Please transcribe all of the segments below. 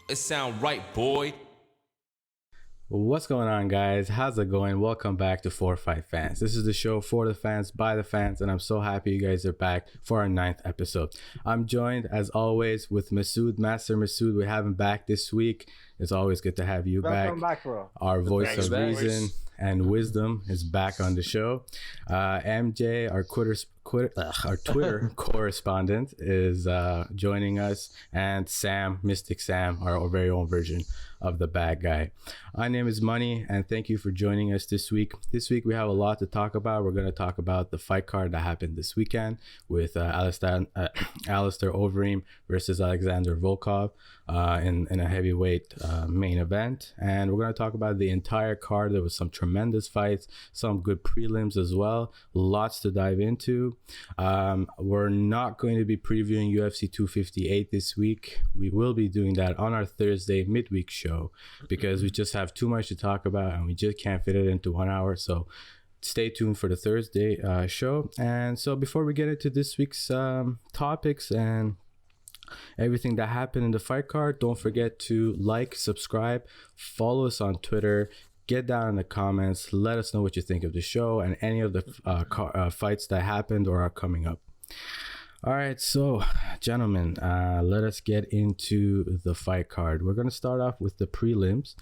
It sound right, boy. What's going on, guys? How's it going? Welcome back to For Fight Fans. This is the show for the fans, by the fans, and I'm so happy you guys are back for our 9th episode. I'm joined, as always, with Masood. Master Masood, we have him back this week. It's always good to have you Welcome back, bro. Our voice Thanks, of reason and wisdom is back on the show. MJ, our Twitter correspondent, is joining us, and Sam, Mystic Sam, our very own version of the bad guy. My name is Money, and thank you for joining us this week. This week we have a lot to talk about. We're going to talk about the fight card that happened this weekend with Alistair Overeem versus Alexandre Volkov in a heavyweight main event. And we're going to talk about the entire card. There was some tremendous fights, some good prelims as well. Lots to dive into. We're not going to be previewing UFC 258 this week. We will be doing that on our Thursday midweek show because we just have too much to talk about and we just can't fit it into 1 hour. So stay tuned for the Thursday show. And so before we get into this week's topics and everything that happened in the fight card, don't forget to like, subscribe, follow us on Twitter. Get down in the comments. Let us know what you think of the show and any of the fights that happened or are coming up. All right, so gentlemen, let us get into the fight card. We're going to start off with the prelims.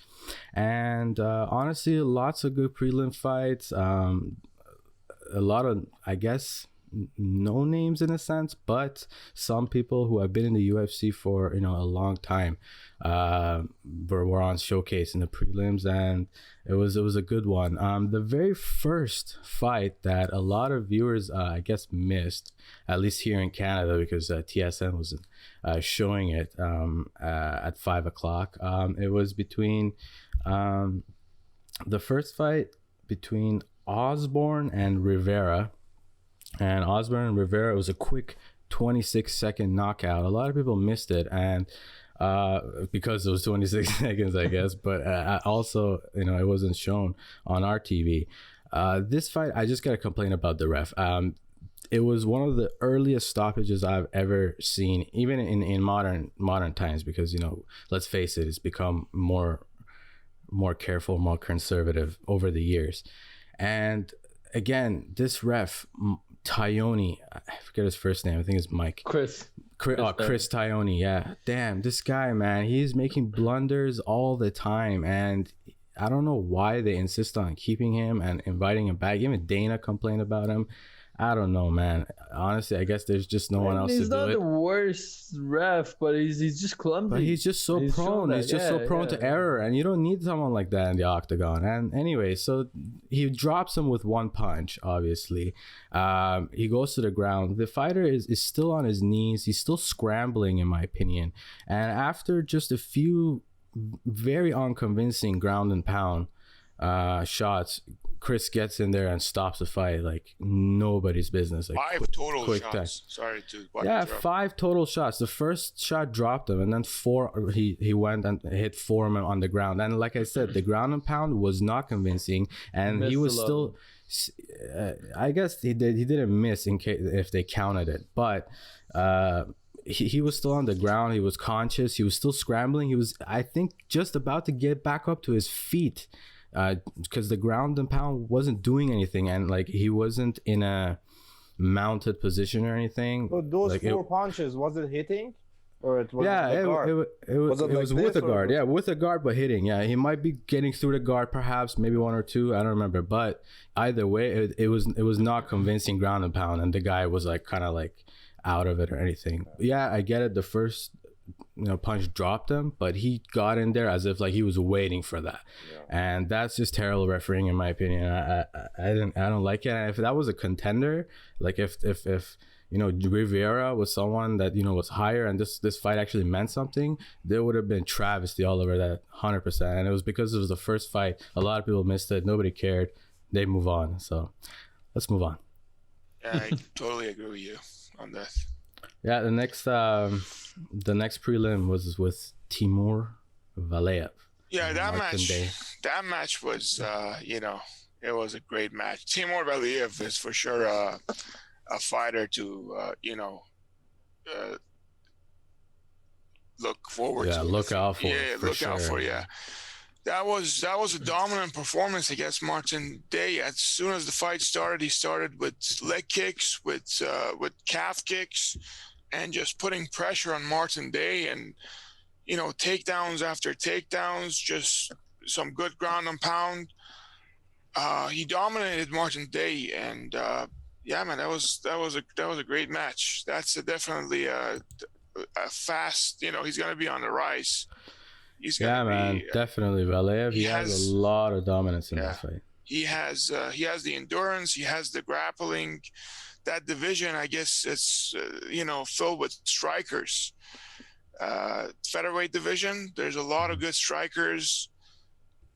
And honestly, lots of good prelim fights. A lot of, I guess, no names in a sense, but some people who have been in the UFC for a long time were on showcase in the prelims, and it was a good one. The very first fight that a lot of viewers I guess missed, at least here in Canada, because TSN wasn't showing it at 5 o'clock. It was between the first fight between Osborne and Rivera. And Osborne and Rivera, it was a quick 26-second knockout. A lot of people missed it, and because it was 26 seconds, I guess. But also, it wasn't shown on our TV. This fight, I just got to complain about the ref. It was one of the earliest stoppages I've ever seen, even in modern times, because let's face it, it's become more careful, more conservative over the years. And again, this ref, Taioni, I forget his first name. I think it's Mike. Chris Taioni. Yeah. Damn, this guy, man, he's making blunders all the time. And I don't know why they insist on keeping him and inviting him back. Even Dana complained about him. I don't know, man. Honestly, I guess there's just no one else to do it. He's not the worst ref, but he's just clumsy. But he's just so prone. He's just so prone to error, and you don't need someone like that in the octagon. And anyway, so he drops him with one punch, obviously. He goes to the ground. The fighter is still on his knees. He's still scrambling, in my opinion. And after just a few very unconvincing ground and pound shots, Chris gets in there and stops the fight like nobody's business. Like five total shots. Sorry to yeah, 5 total shots. The first shot dropped him, and then 4 he went and hit 4 on the ground. And like I said, the ground and pound was not convincing, and he was still. I guess he didn't miss in case if they counted it, but. He was still on the ground. He was conscious. He was still scrambling. He was, I think, just about to get back up to his feet because the ground and pound wasn't doing anything, and like he wasn't in a mounted position or anything. So those like 4 punches, was it hitting? Or it was it was with a guard. Yeah, with a guard, but hitting. Yeah, he might be getting through the guard, perhaps, maybe 1 or 2. I don't remember. But either way, it was not convincing ground and pound, and the guy was like kind of like out of it or anything. Yeah, I get it. The first punch dropped him, but he got in there as if like he was waiting for that. Yeah. And that's just terrible refereeing, in my opinion. I don't like it. And if that was a contender, like if Rivera was someone that was higher and this fight actually meant something, there would have been travesty all over that 100%. And it was because it was the first fight. A lot of people missed it. Nobody cared. They move on. So let's move on. Yeah, I totally agree with you on that. Yeah, the next prelim was with Timur Valiev. Yeah, that match was it was a great match. Timur Valiev is for sure a fighter to forward Yeah, to. look out for. Yeah, for look sure. out for. Yeah, that was a dominant performance against Martin Day. As soon as the fight started, he started with leg kicks, with calf kicks, and just putting pressure on Martin Day, and takedowns after takedowns, just some good ground and pound. He dominated Martin Day, and yeah, man, that was a great match. That's definitely a fast. He's going to be on the rise. Definitely Valiev. He has a lot of dominance in that fight. He has the endurance. He has the grappling. That division, I guess, it's filled with strikers. Featherweight division, there's a lot of good strikers.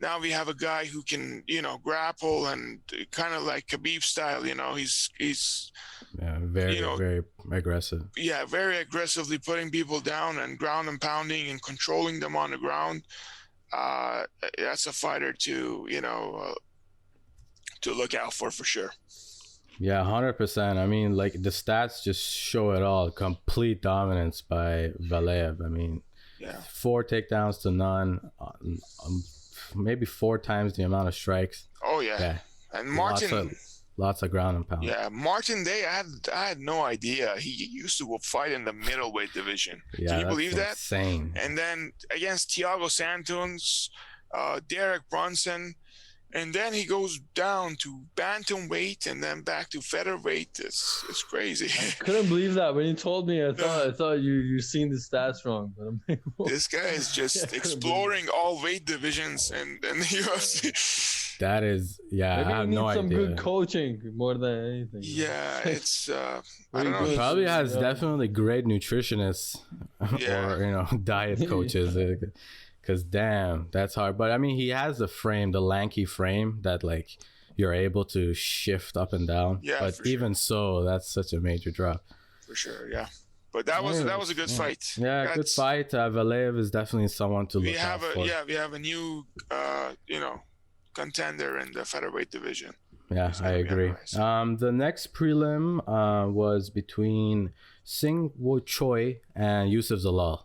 Now we have a guy who can, grapple and kind of like Khabib style. He's very aggressive. Yeah, very aggressively putting people down and ground and pounding and controlling them on the ground. That's a fighter to look out for sure. Yeah, 100%. I mean, like the stats just show it all. Complete dominance by Valiev. I mean, 4 takedowns to none. Maybe 4 times the amount of strikes. Oh yeah. And Martin, lots of ground and pound. Yeah, Martin Day, I had no idea he used to fight in the middleweight division. Yeah, can you believe that? Insane. And then against Thiago Santos, Derek Brunson, and then he goes down to bantamweight and then back to featherweight. It's crazy. I couldn't believe that when you told me. I thought you seen the stats wrong. But I'm like, whoa. This guy is just exploring all weight divisions and the UFC. That is, Maybe I have no idea. Some good coaching more than anything. Yeah, it's I don't know. He probably has definitely great nutritionists or diet coaches. Because damn, that's hard. But I mean, he has the lanky frame that like you're able to shift up and down. Yeah, but even so, that's such a major drop. For sure, yeah. But that was a good fight. Yeah, good fight. Valiev is definitely someone to look out for. Yeah, we have a new contender in the featherweight division. Yeah, I agree. The next prelim was between Sing Wo Choi and Yusuf Zalal.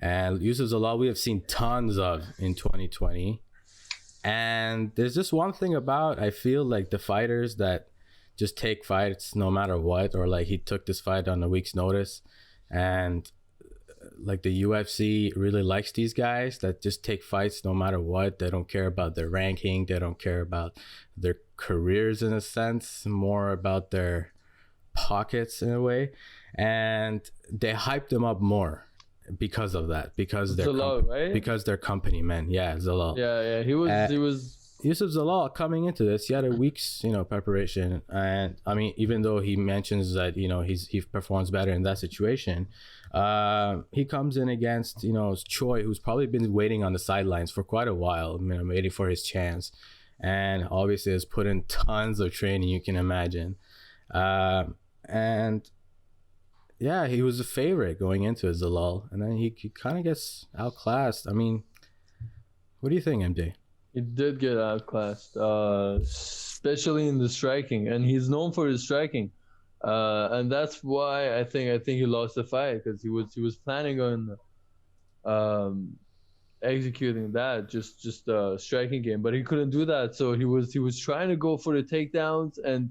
And Yusuf Zalal, we have seen tons of in 2020. And there's just one thing about, I feel like the fighters that just take fights no matter what, or like he took this fight on a week's notice. And like the UFC really likes these guys that just take fights no matter what. They don't care about their ranking. They don't care about their careers in a sense, more about their pockets in a way. And they hype them up more. Because of that, because they're right? Because they're company men. Yeah, Zalal. Yeah, he was Yusuf Zalal coming into this. He had a week's preparation, and I mean, even though he mentions that he performs better in that situation, he comes in against Choi, who's probably been waiting on the sidelines for quite a while, waiting for his chance, and obviously has put in tons of training, you can imagine, and. Yeah, he was a favorite going into Zalal, and then he kind of gets outclassed. I mean, what do you think, MJ? He did get outclassed, especially in the striking, and he's known for his striking, and that's why I think he lost the fight, because he was planning on executing that just a striking game, but he couldn't do that, so he was trying to go for the takedowns, and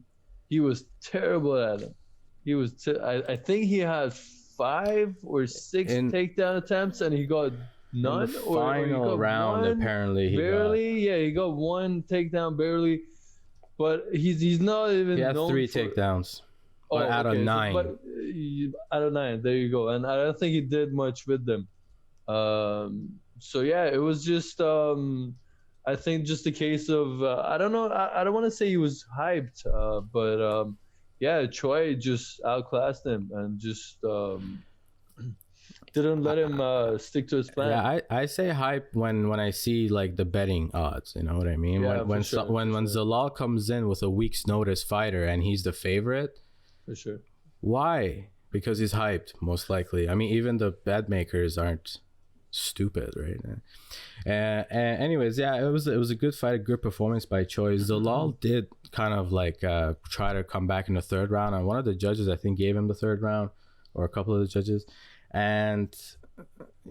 he was terrible at them. I think he had 5 or 6 takedown attempts, and he got none. In the final round, apparently he got 1 takedown barely, but he's not even. He had 3 takedowns, out of 9. Out of 9, there you go. And I don't think he did much with them. So yeah, it was just I think just a case of I don't know. I don't want to say he was hyped, but. Yeah, Choi just outclassed him and just didn't let him stick to his plan. Yeah, I say hype when I see like the betting odds. You know what I mean? Yeah, when Zalal comes in with a week's notice fighter and he's the favorite. For sure. Why? Because he's hyped, most likely. I mean, even the bet makers aren't stupid, right? Anyways, yeah, it was a good fight, a good performance by Choi. Zalal did kind of like try to come back in the 3rd round, and one of the judges I think gave him the 3rd round, or a couple of the judges, and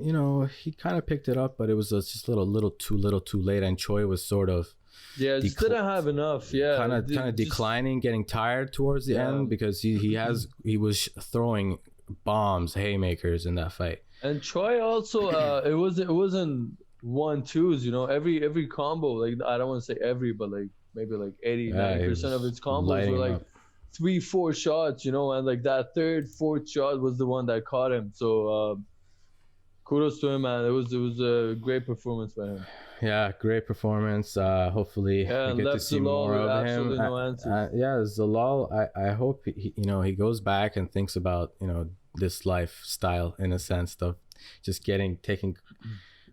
you know, he kind of picked it up, but it was just a little too late. And Choi was sort of just didn't have enough. Yeah, kind of declining, getting tired towards the end because he was throwing bombs, haymakers in that fight. And Choi also, it wasn't 1-2s. You know, every combo, like I don't want to say every, but like maybe like 80-90% of its combos were like 3-4 shots. You know, and like that third, fourth shot was the one that caught him. So kudos to him, man. It was a great performance by him. Yeah, great performance. Hopefully we get to see more of him. No Zalal, I hope he goes back and thinks about, you know, this lifestyle in a sense of just taking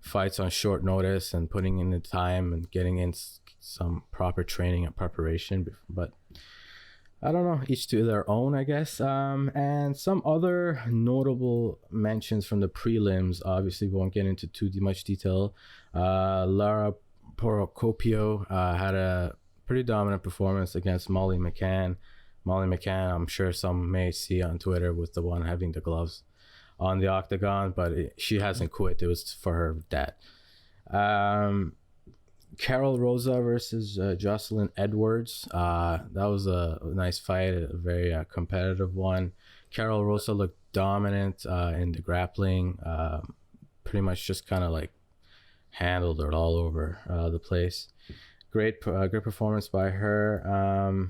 fights on short notice and putting in the time and getting in some proper training and preparation. But I don't know, each to their own, I guess. And some other notable mentions from the prelims. Obviously, we won't get into too much detail. Lara Procopio had a pretty dominant performance against Molly McCann. Molly McCann, I'm sure some may see on Twitter, was the one having the gloves on the octagon, but she hasn't quit. It was for her dad. Carol Rosa versus Jocelyn Edwards. That was a nice fight, a very competitive one. Carol Rosa looked dominant in the grappling. Pretty much just kind of like handled it all over the place. Great performance by her.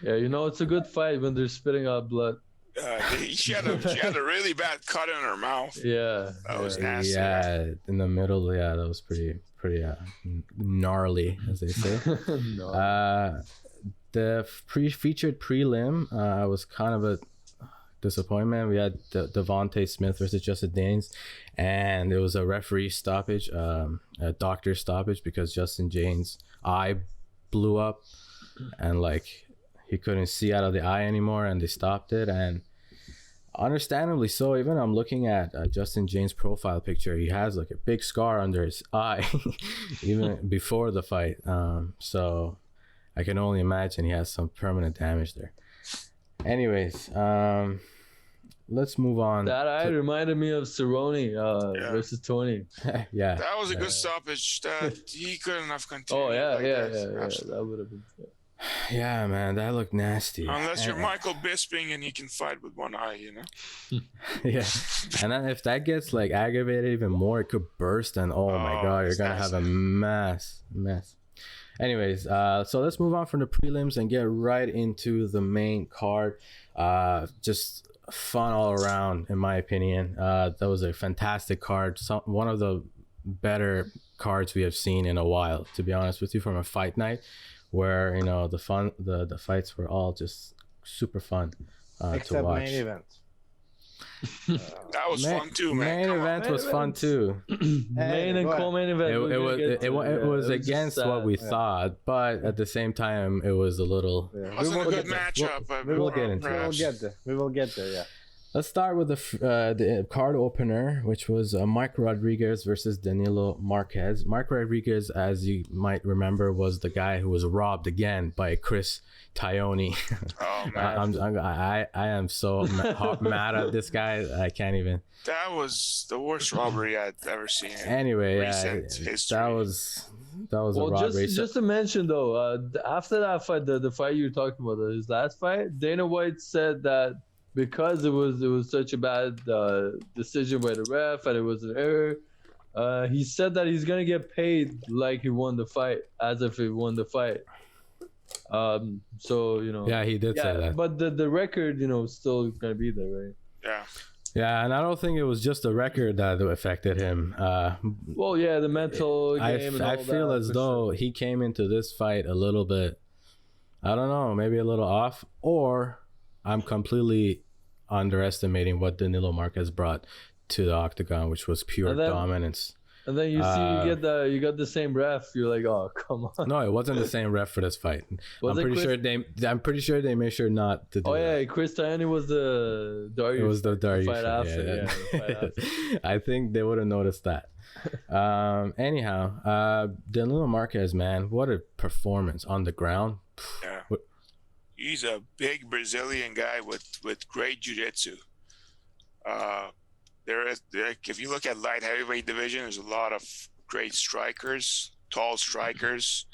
Yeah, you know, it's a good fight when they're spitting out blood. She had a really bad cut in her mouth. Yeah, that was nasty. Yeah, in the middle. Yeah, that was pretty gnarly, as they say. The featured prelim was kind of a disappointment. We had Devontae Smith versus Justin Danes, and it was a referee stoppage, a doctor stoppage, because Justin Jane's eye blew up, and like he couldn't see out of the eye anymore, and they stopped it. And understandably so. Even I'm looking at Justin Jane's profile picture, he has like a big scar under his eye even before the fight, so I can only imagine he has some permanent damage there. Anyways, let's move on. That eye reminded me of Cerrone versus Tony. Yeah, that was a good stoppage. That he couldn't have continued. Oh yeah, that would have been. Yeah, man, that looked nasty. Unless you're Michael Bisping and you can fight with one eye, you know. Yeah, and then if that gets like aggravated even more, it could burst, and oh my god, you're gonna have a mess. Anyways, so let's move on from the prelims and get right into the main card. Just fun all around, in my opinion. That was a fantastic card. One of the better cards we have seen in a while, to be honest with you, from a fight night, where you know the fights were all just super fun to watch. Main event. That was fun too, man. Main event was fun too. Main and co-main event. It was against what we thought, but at the same time, it was a little. It wasn't a good matchup. We will get into it. We will get there. Yeah. Let's start with the card opener, which was Mike Rodriguez versus Danilo Marques. Mike Rodriguez, as you might remember, was the guy who was robbed again by Chris Taioni. Oh man, I am so mad at this guy. I can't even. That was the worst robbery I'd ever seen. Anyway, that was a robbery. Just to mention though, after that fight, the fight you were talking about, his last fight, Dana White said that because it was such a bad decision by the ref and it was an error, he said that he's gonna get paid like he won the fight, as if he won the fight. So you know. Yeah, he did say that. But the record, you know, still gonna be there, right? Yeah. Yeah, and I don't think it was just the record that affected him. Well, yeah, the mental game. I feel as though he came into this fight a little bit, I don't know, maybe a little off, or I'm completely underestimating what Danilo Marques brought to the octagon, which was pure dominance. And then you see you got the same ref. You're like, oh, come on. No, it wasn't the same ref for this fight. I'm pretty sure they made sure not to do that. Chris Taioni was the Dariush. It was the Dariush fight after. Fight after. I think they would have noticed that. Anyhow, Danilo Marques, man, what a performance on the ground. Yeah. He's a big Brazilian guy with great jiu-jitsu. There if you look at light heavyweight division, there's a lot of great strikers, tall strikers.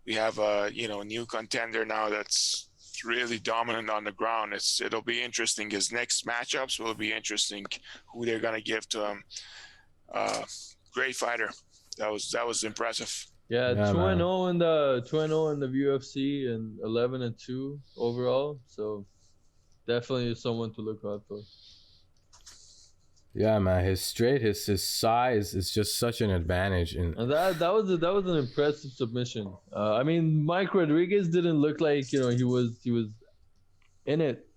We have a new contender now that's really dominant on the ground. It'll be interesting. His next matchups will be interesting. Who they're gonna give to him. Great fighter. That was impressive. Yeah, Yeah, 2-0 in the 2-0 in the UFC and 11-2 overall. So definitely someone to look out for. Yeah, man, his size is just such an advantage. And that was an impressive submission. I mean, Mike Rodriguez didn't look like he was in it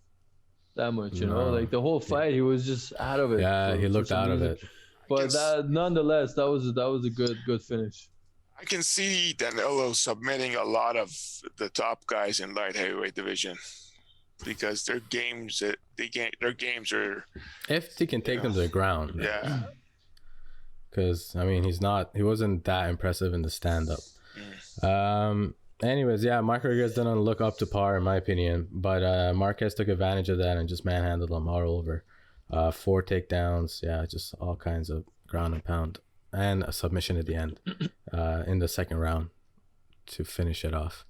that much. No. Like the whole fight, he was just out of it. yeah, he looked out of it. But nonetheless, that was a good finish. I can see Danilo submitting a lot of the top guys in light heavyweight division because their games are If he can take them to the ground. yeah. Because I mean, he wasn't that impressive in the stand-up. Anyways, yeah, Mark Rodriguez didn't look up to par in my opinion, but Marquez took advantage of that and just manhandled him all over. 4 takedowns, yeah, just all kinds of ground and pound, and a submission at the end in the second round to finish it off.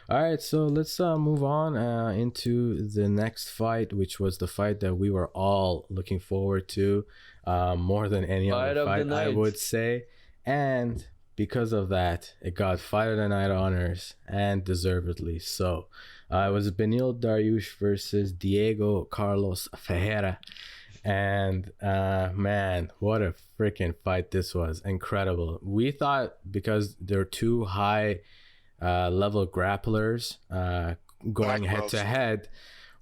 All right, so let's move on into the next fight, which was the fight that we were all looking forward to more than any other fight, I would say. And because of that, it got Fight of the Night honors, and deservedly so. It was Beneil Dariush versus Diego Carlos Ferreira. And man, what a freaking fight this was. Incredible. We thought because they're two high level grapplers going head to head,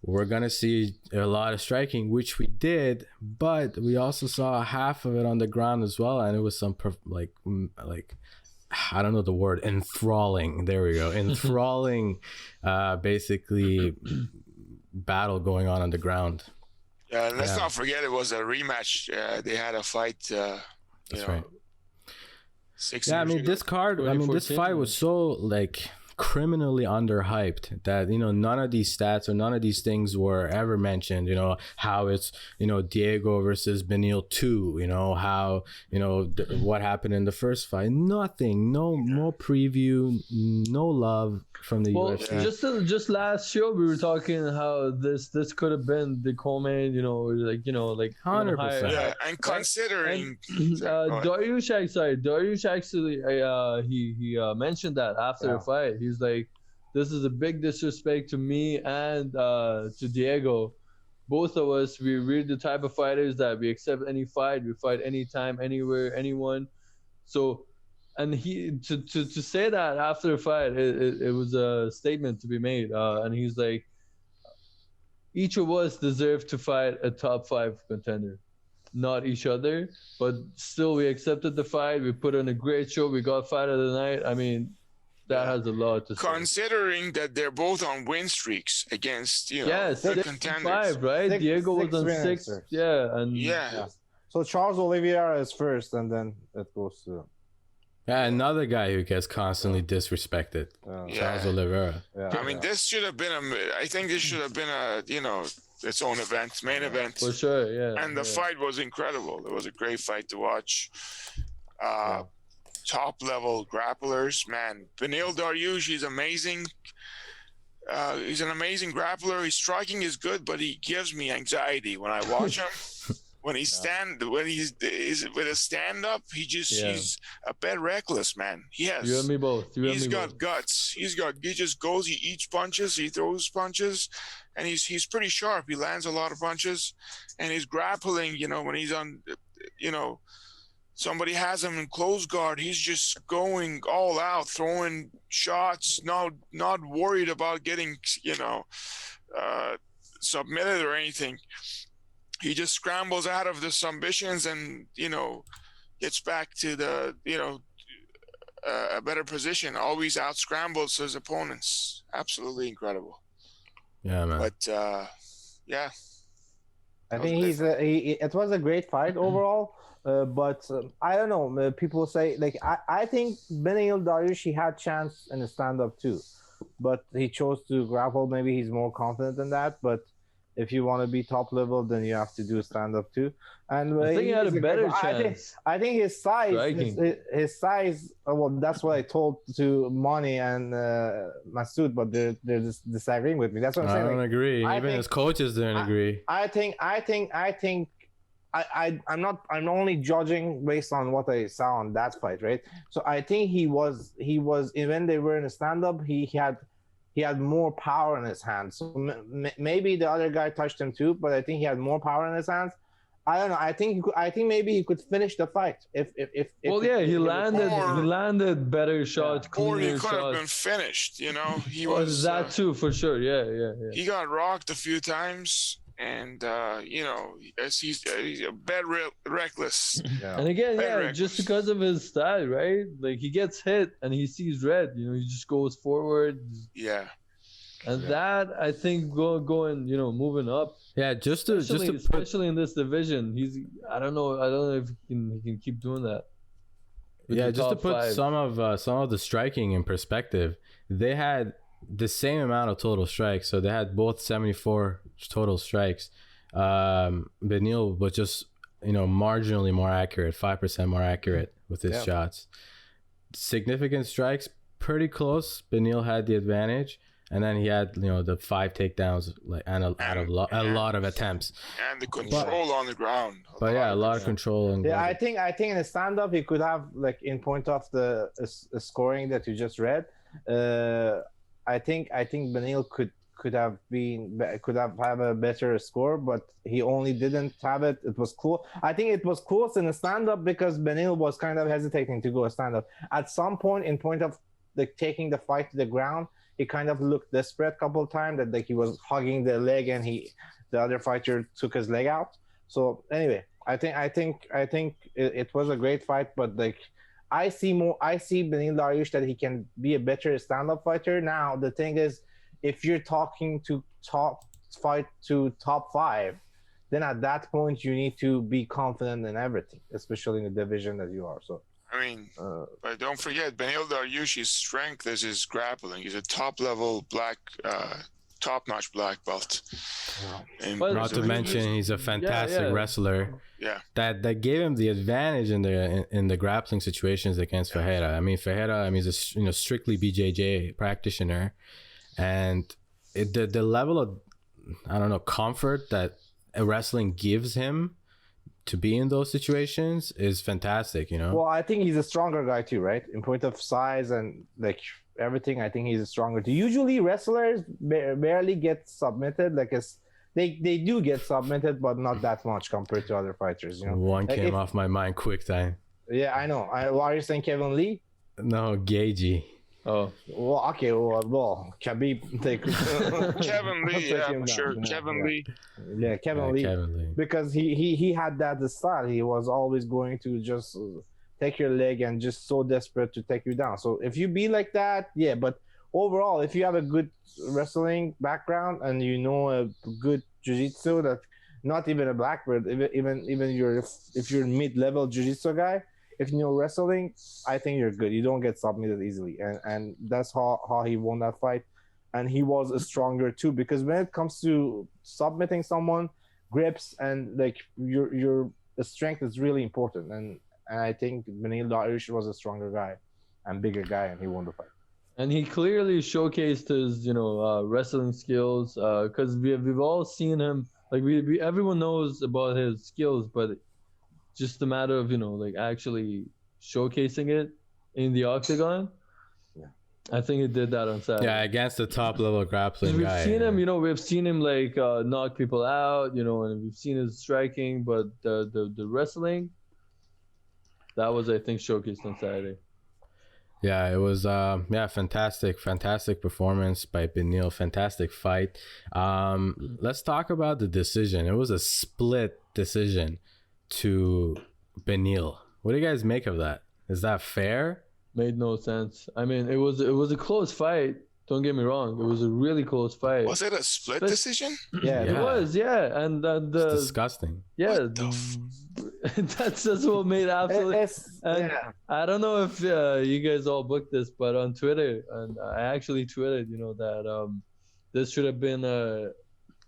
we're gonna see a lot of striking, which we did, but we also saw half of it on the ground as well, and it was some like I don't know the word, enthralling, there we go, enthralling basically battle going on the ground. Yeah, and let's not forget it was a rematch. They had a fight. That's right. 6 Yeah, I years mean ago. this card. I mean this fight was so like criminally underhyped that none of these stats or none of these things were ever mentioned. How it's Diego versus Beneil 2. How what happened in the first fight. Nothing. No preview. No love from the UFC. Just last show we were talking how this could have been the co-main. Like 100%. Yeah, and considering Dariush actually he mentioned that after the fight. He's like, this is a big disrespect to me and to Diego. Both of us, we're the type of fighters that we accept any fight. We fight anytime, anywhere, anyone. So, and he to say that after the fight, it was a statement to be made. And he's like, each of us deserve to fight a top 5 contender, not each other. But still, we accepted the fight. We put on a great show. We got Fight of the Night. I mean, that has a lot to say. Considering that they're both on win streaks against, the 6 contenders. 5, right? Diego was on 6. Yeah, and Yeah. So Charles Oliveira is first, and then it goes to Another guy who gets constantly disrespected. Charles Oliveira. I mean, this should have been I think this should have been its own event, main event. For sure, yeah. And the fight was incredible. It was a great fight to watch. Top level grapplers, man. Beneil Dariush, he's amazing. He's an amazing grappler. His striking is good, but he gives me anxiety when I watch him. When he's with a stand up, he's a bit reckless, man. He has. You and me both. He's got guts. He just goes. He eats punches. He throws punches, and he's pretty sharp. He lands a lot of punches, and he's grappling. When he's on, somebody has him in close guard, he's just going all out, throwing shots, not worried about getting, submitted or anything. He just scrambles out of the submissions and, gets back to the, a better position, always out scrambles his opponents. Absolutely incredible. Yeah, man. But, yeah. I think it was a great fight overall. But I don't know. People say I think Beneil Dariush, he had chance in the stand-up too, but he chose to grapple. Maybe he's more confident in that. But if you want to be top level, then you have to do stand up too. And I think he had a better I chance. think his size, Striking. his size. Well, that's what I told to Mani and Masood, but they're just disagreeing with me. That's what I'm I saying. don't Like, agree. I Even think- his coaches didn't agree. I'm only judging based on what I saw on that fight, right? So I think he was when they were in a stand up, he had more power in his hands. So maybe the other guy touched him too, but I think he had more power in his hands. I don't know. I think maybe he could finish the fight if He landed better shots, Or he cleaner could have been shots. finished. You know, he Oh, was that too for sure. Yeah. he got rocked a few times, and you know, he's a bit reckless. And again, Very just reckless. because of his style, right? Like he gets hit and he sees red, you know, he just goes forward. Yeah. And that I think going, you know, moving up, Yeah, just to put especially in this division, I don't know if he can keep doing that. with yeah, the just to top put five. some of the striking in perspective, they had the same amount of total strikes. So they had both 74 total strikes. Beneil was just, you know, marginally more accurate, 5% more accurate with his shots. Significant strikes, pretty close. Beneil had the advantage. And then he had, you know, the 5 takedowns, like, and a lot of attempts. And the control on the ground. But yeah, a lot of control. And Yeah, I think in a stand up he could have, like, in point of the scoring that you just read. I think Beneil could have had a better score, but he only didn't have it. It was cool. I think it was close in a stand up because Beneil was kind of hesitating to go a stand up. At some point, in point of like taking the fight to the ground, he kind of looked desperate a couple of times, that like he was hugging the leg and the other fighter took his leg out. So anyway, I think it was a great fight, but like I see Beneil Dariush that he can be a better stand-up fighter. Now the thing is, if you're talking to top 5, then at that point you need to be confident in everything, especially in the division that you are. So I mean, but don't forget, Beneil Dariush's strength is his grappling. He's a top-level top-notch black belt. But- not to mention he's a fantastic wrestler. Yeah. That gave him the advantage in the grappling situations against Ferreira. I mean, Ferreira, he's a strictly BJJ practitioner, and the level of, I don't know, comfort that wrestling gives him to be in those situations is fantastic, you know. well, I think he's a stronger guy too, right? In point of size and like everything, I think he's a stronger. Usually wrestlers barely get submitted. Like they do get submitted, but not that much compared to other fighters. You know, One Like, came off my mind quick time. Yeah, I know. Are you saying Kevin Lee? No, Gagey. Oh, Well, okay. Well, Khabib take Kevin Lee, yeah, him for down. sure. Yeah, Kevin yeah. Lee. Yeah, Kevin Lee. Kevin Lee. Because he had that style. He was always going to just take your leg and just so desperate to take you down. So if you be like that, yeah. But overall, if you have a good wrestling background and you know a good jiu-jitsu, that not even a black belt, even if you're mid-level jiu-jitsu guy, if you know wrestling, I think you're good. You don't get submitted easily, and that's how he won that fight. And he was stronger too, because when it comes to submitting someone, grips and like your strength is really important. And I think Beneil Dariush was a stronger guy and bigger guy, and he won the fight. and he clearly showcased his, wrestling skills. Because we've all seen him. Like everyone knows about his skills, but just a matter of actually showcasing it in the octagon. Yeah. I think he did that on Saturday. Yeah, against the top level grappling We've guy. seen him, we've seen him knock people out, and we've seen his striking, but the wrestling, that was, I think, showcased on Saturday. Yeah, it was fantastic performance by Beneil, fantastic fight. Let's talk about the decision. It was a split decision to Beneil. What do you guys make of that? Is that fair? Made no sense. I mean, it was a close fight. Don't get me wrong. It was a really close fight. Was it a split But- decision? Yeah, It was, yeah. And It's disgusting. yeah, What the that's what made absolutely. And yeah. I don't know if you guys all booked this, but on Twitter, and I actually tweeted, that this should have been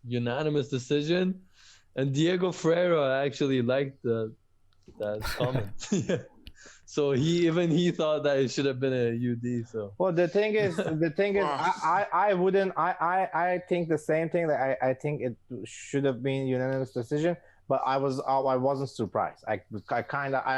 unanimous decision, and Diego Ferreira actually liked that comment. Yeah. So he thought that it should have been a UD. So well, the thing is, I wouldn't. I think the same thing. That I think it should have been unanimous decision. But I wasn't surprised. I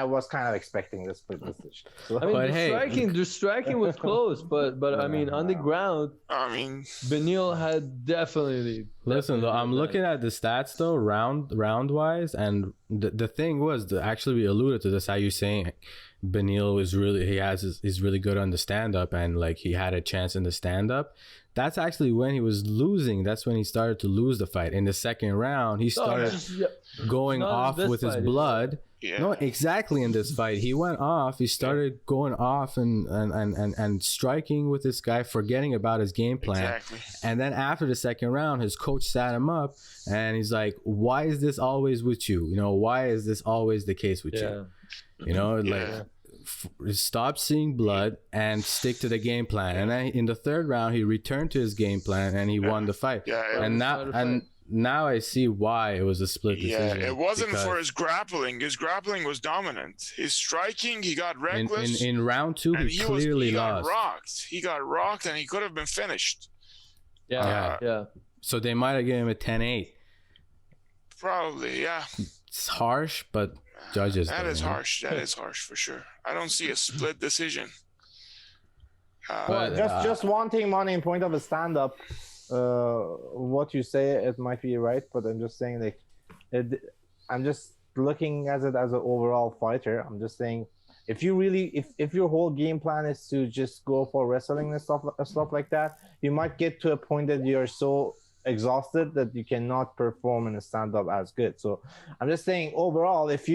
was kind of expecting this split decision. So, I mean, the striking was close, but I mean, on the ground, Beneil had definitely. Listen, though, I'm looking at the stats though, round wise, and the thing was, actually we alluded to this. How you saying Beneil is really good on the stand up, and like he had a chance in the stand up. That's actually when he was losing. That's when he started to lose the fight. In the second round, he started going off with his blood. Yeah. No, exactly in this fight. He went off. He started going off and striking with this guy, forgetting about his game plan. Exactly. And then after the second round, his coach sat him up and he's like, why is this always with you? You know, why is this always the case with you? You know, like... Stop seeing blood and stick to the game plan. And then in the third round, he returned to his game plan and he won the fight. Now I see why it was a split decision. Yeah, it wasn't for his grappling. His grappling was dominant. His striking, he got reckless. In round two, he clearly lost. He got rocked and he could have been finished. Yeah. So they might have given him a 10-8. Probably, yeah. It's harsh, but judges. That is harsh. That is harsh for sure. I don't see a split decision. Just wanting money in point of a stand-up. What you say, it might be right, but I'm just saying, like, I'm just looking at it as an overall fighter. I'm just saying, if you really, if your whole game plan is to just go for wrestling and stuff like that, you might get to a point that you're so exhausted that you cannot perform in a stand-up as good. So I'm just saying, overall, if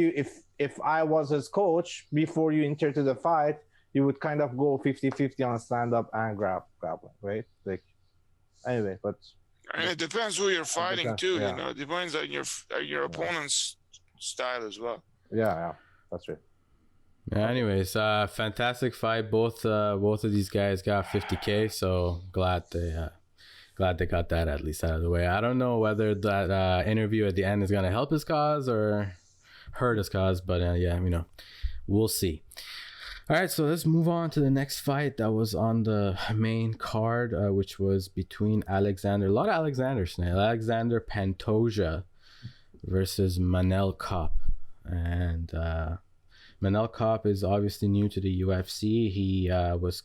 I was his coach before you enter to the fight, you would kind of go 50-50 on stand-up and grappling, right? Like, anyway, but and it depends who you're fighting too. Yeah. You know, it depends on your opponent's style as well. Yeah, that's right. Yeah, anyways, fantastic fight. Both of these guys got 50K, so glad they got that at least out of the way. I don't know whether that interview at the end is gonna help his cause or hurt his cause, but yeah, you know, we'll see. All right, so let's move on to the next fight that was on the main card, which was between a lot of Alexanders now. Alexandre Pantoja versus Manel Kape. And Manel Kape is obviously new to the UFC. He was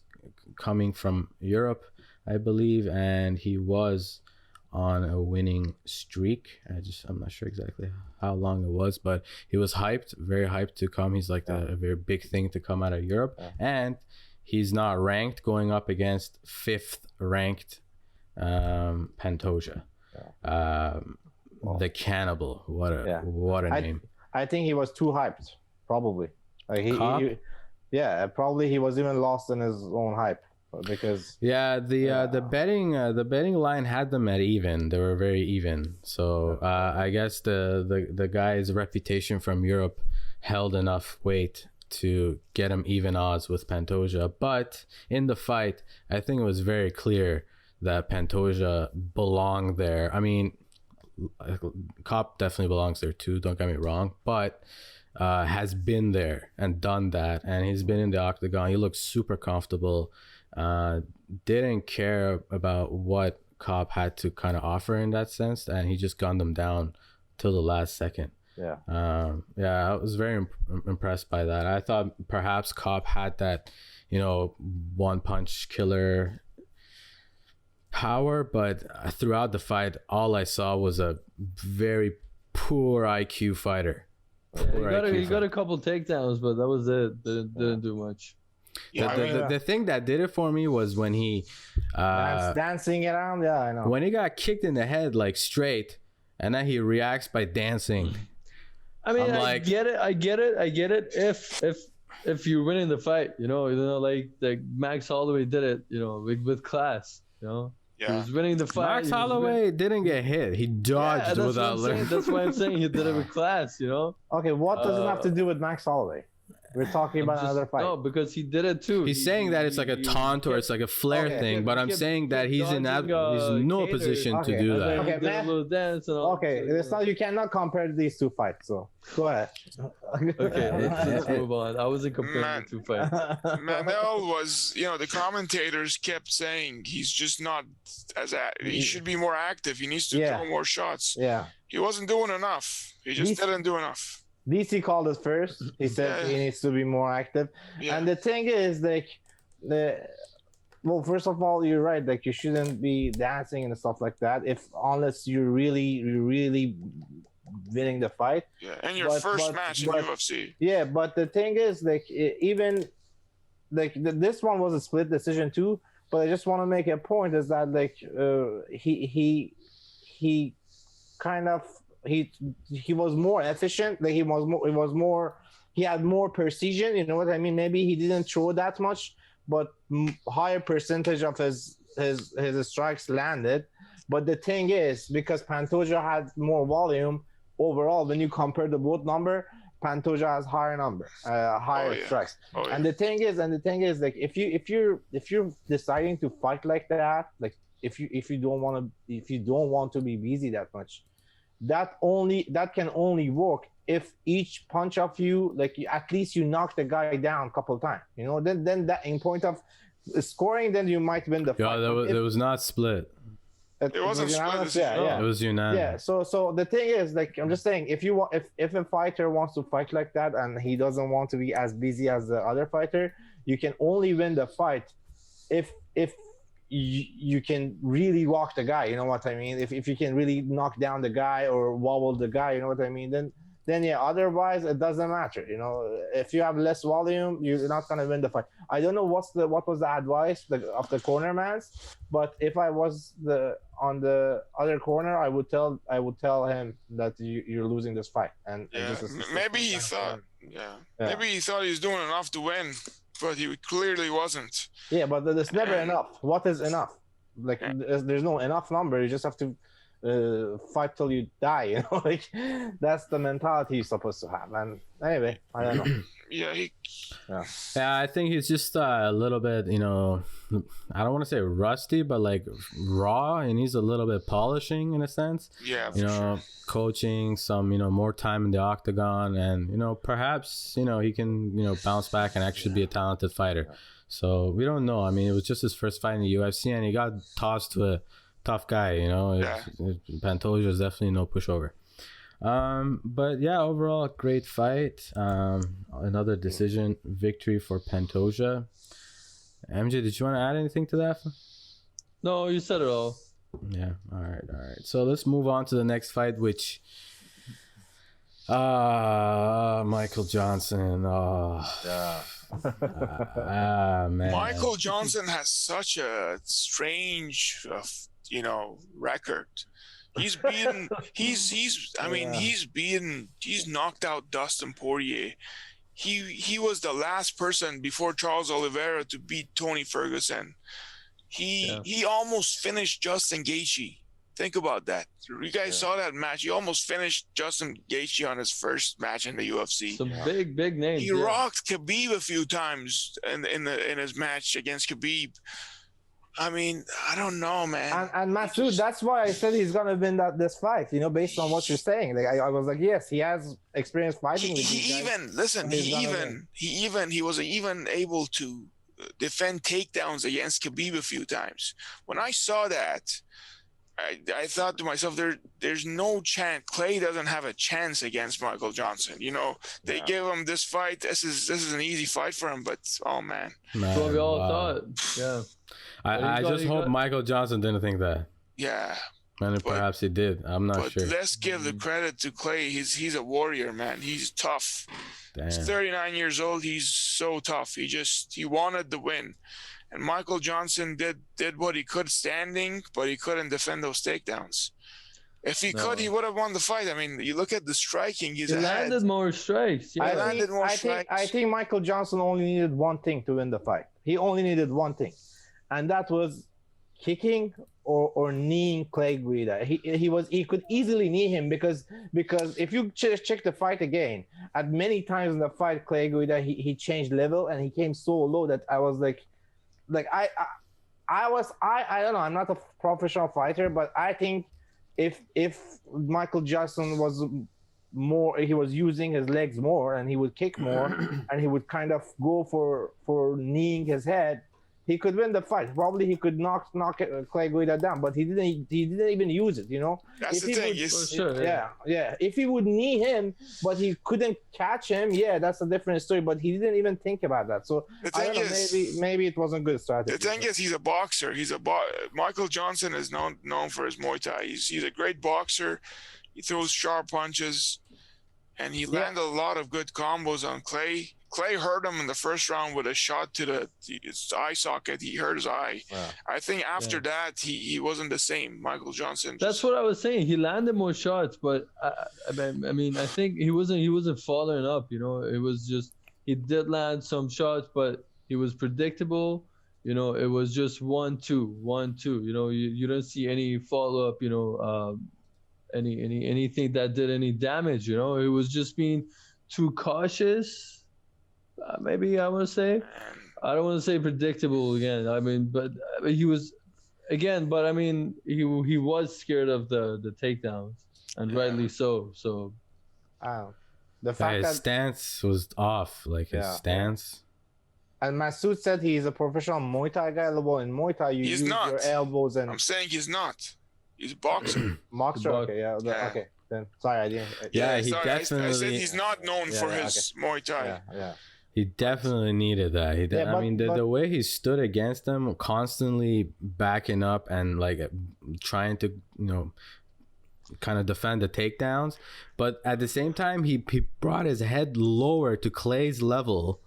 coming from Europe, I believe, and he was on a winning streak. I'm not sure exactly how long it was, but he was very hyped to come. He's like a very big thing to come out of Europe, and he's not ranked, going up against 5th ranked Pantoja, the Cannibal. What a name! I think he was too hyped, probably. Like probably he was even lost in his own hype. Because the betting line had them at even. They were very even. So I guess the guy's reputation from Europe held enough weight to get him even odds with Pantoja. But in the fight, I think it was very clear that Pantoja belonged there. I mean, Kape definitely belongs there too, don't get me wrong, but has been there and done that, and he's been in the octagon. He looks super comfortable. Didn't care about what Kape had to kind of offer in that sense, and he just gunned them down till the last second. I was very impressed by that. I thought perhaps Kape had that, one punch killer power, but throughout the fight, all I saw was a very poor IQ fighter. He got a couple takedowns, but that was it. Didn't do much. The thing that did it for me was when he dancing around. Yeah, I know. When he got kicked in the head like straight, and then he reacts by dancing. I mean, I get it. If you're winning the fight, like Max Holloway did it, with class, He was winning the fight. Max Holloway didn't get hit. He dodged without learning. That's why I'm saying he did it with class, Okay, what does it have to do with Max Holloway? We're talking about another fight. No, because he did it too. He's saying that it's like a taunt or it's like a flare thing, but I'm saying that he's in no position to do that. Okay, He did a little dance and all. Okay, it's not, you cannot compare these two fights, so go ahead. Okay, let's move on. I wasn't comparing the two fights. Manel was, the commentators kept saying he's just not he should be more active. He needs to throw more shots. Yeah. He wasn't doing enough. He just didn't do enough. DC called us first. He said he needs to be more active. Yeah. And the thing is, like, well, first of all, you're right. Like, you shouldn't be dancing and stuff like that unless you're really winning the fight. Yeah, and your first match in UFC. Yeah, but the thing is, like, this one was a split decision too. But I just want to make a point is that, like, he kind of he was more efficient. Like, he had more precision. You know what I mean? Maybe he didn't throw that much, but higher percentage of his strikes landed. But the thing is, because Pantoja had more volume overall, when you compare the both number, Pantoja has higher strikes. And the thing is, like, if you're deciding to fight like that, like, if you don't want to be busy that much, that can only work if each punch of you, like, at least you knock the guy down a couple of times. Then that in point of scoring, then you might win the fight. Yeah, it was not split. It wasn't split. It was unanimous. Yeah. So the thing is, like, I'm just saying, if a fighter wants to fight like that and he doesn't want to be as busy as the other fighter, you can only win the fight if you can really walk the guy. You know what I mean? If you can really knock down the guy or wobble the guy, you know what I mean? Then yeah. Otherwise, it doesn't matter. If you have less volume, you're not gonna win the fight. I don't know what was the advice of the corner man's, but if I was on the other corner, I would tell him that you're losing this fight. And maybe he thought he was doing enough to win, but he clearly wasn't. Yeah, but there's never enough. What is enough? Like, there's no enough number. You just have to fight till you die. Like, that's the mentality you're supposed to have. And anyway, I don't know. Yeah, I think he's just a little bit, I don't want to say rusty, but like raw, and he's a little bit polishing in a sense. Yeah, sure. Coaching some, more time in the octagon, and perhaps he can bounce back and actually be a talented fighter. So we don't know. I mean, it was just his first fight in the UFC, and he got tossed to a tough guy. Pantoja is definitely no pushover. But yeah, overall, great fight. Another decision victory for Pantoja. MJ, did you want to add anything to that? No, you said it all. Yeah. All right. So let's move on to the next fight, which Michael Johnson. Man. Michael Johnson has such a strange, record. He's knocked out Dustin Poirier. He was the last person before Charles Oliveira to beat Tony Ferguson. He almost finished Justin Gaethje. Think about that. You guys saw that match. He almost finished Justin Gaethje on his first match in the UFC. Some big names. He rocked Khabib a few times in his match against Khabib. I mean, I don't know, man. And Masoud, that's why I said he's gonna win this fight. Based on what you're saying. Like, I was like, yes, he has experience fighting. He was even able to defend takedowns against Khabib a few times. When I saw that, I thought to myself, there's no chance. Clay doesn't have a chance against Michael Johnson. They give him this fight. This is an easy fight for him. But man. That's what we all thought. Yeah. I just hope Michael Johnson didn't think that. Yeah. And perhaps he did. I'm not sure. Let's give the credit to Clay. He's a warrior, man. He's tough. Damn. He's 39 years old. He's so tough. He wanted the win. And Michael Johnson did what he could standing, but he couldn't defend those takedowns. If he could, he would have won the fight. I mean, you look at the striking. He landed more strikes. Yeah. I think Michael Johnson only needed one thing to win the fight. He only needed one thing. And that was kicking or kneeing Clay Guida. He could easily knee him because if you check the fight again, at many times in the fight, Clay Guida he changed level and he came so low that I was like I don't know. I'm not a professional fighter, but I think if Michael Jackson was more, he was using his legs more and he would kick more and he would kind of go for kneeing his head, he could win the fight. Probably he could knock Clay Guida down, but he didn't even use it, you know. That's the thing. Yeah. If he would knee him, but he couldn't catch him, yeah, that's a different story. But he didn't even think about that. So I don't know, maybe it wasn't good strategy. The thing is, he's a boxer. Michael Johnson is known for his Muay Thai. He's a great boxer. He throws sharp punches, and he landed a lot of good combos on Clay. Clay hurt him in the first round with a shot to his eye socket. He hurt his eye. Wow. I think after that, he wasn't the same. Michael Johnson. That's what I was saying. He landed more shots, but I mean, I think he wasn't following up. You know, it was just he did land some shots, but he was predictable. You know, it was just 1-2, 1-2. You know, you don't see any follow up. You know, anything that did any damage. You know, it was just being too cautious. Maybe I want to say, I don't want to say predictable again. I mean, but he was, again. But I mean, he was scared of the takedowns, and rightly so. So, the fact his that stance was off, like his stance. And Masood said he's a professional Muay Thai guy. Well, in Muay Thai, you use your elbows and. I'm saying he's not. He's a boxer. Boxer. Okay. Okay. Then sorry, I didn't. He definitely. I said he's not known for his Muay Thai. Yeah. He definitely needed that. The way he stood against them, constantly backing up and like trying to, you know, kind of defend the takedowns, but at the same time, he brought his head lower to Clay's level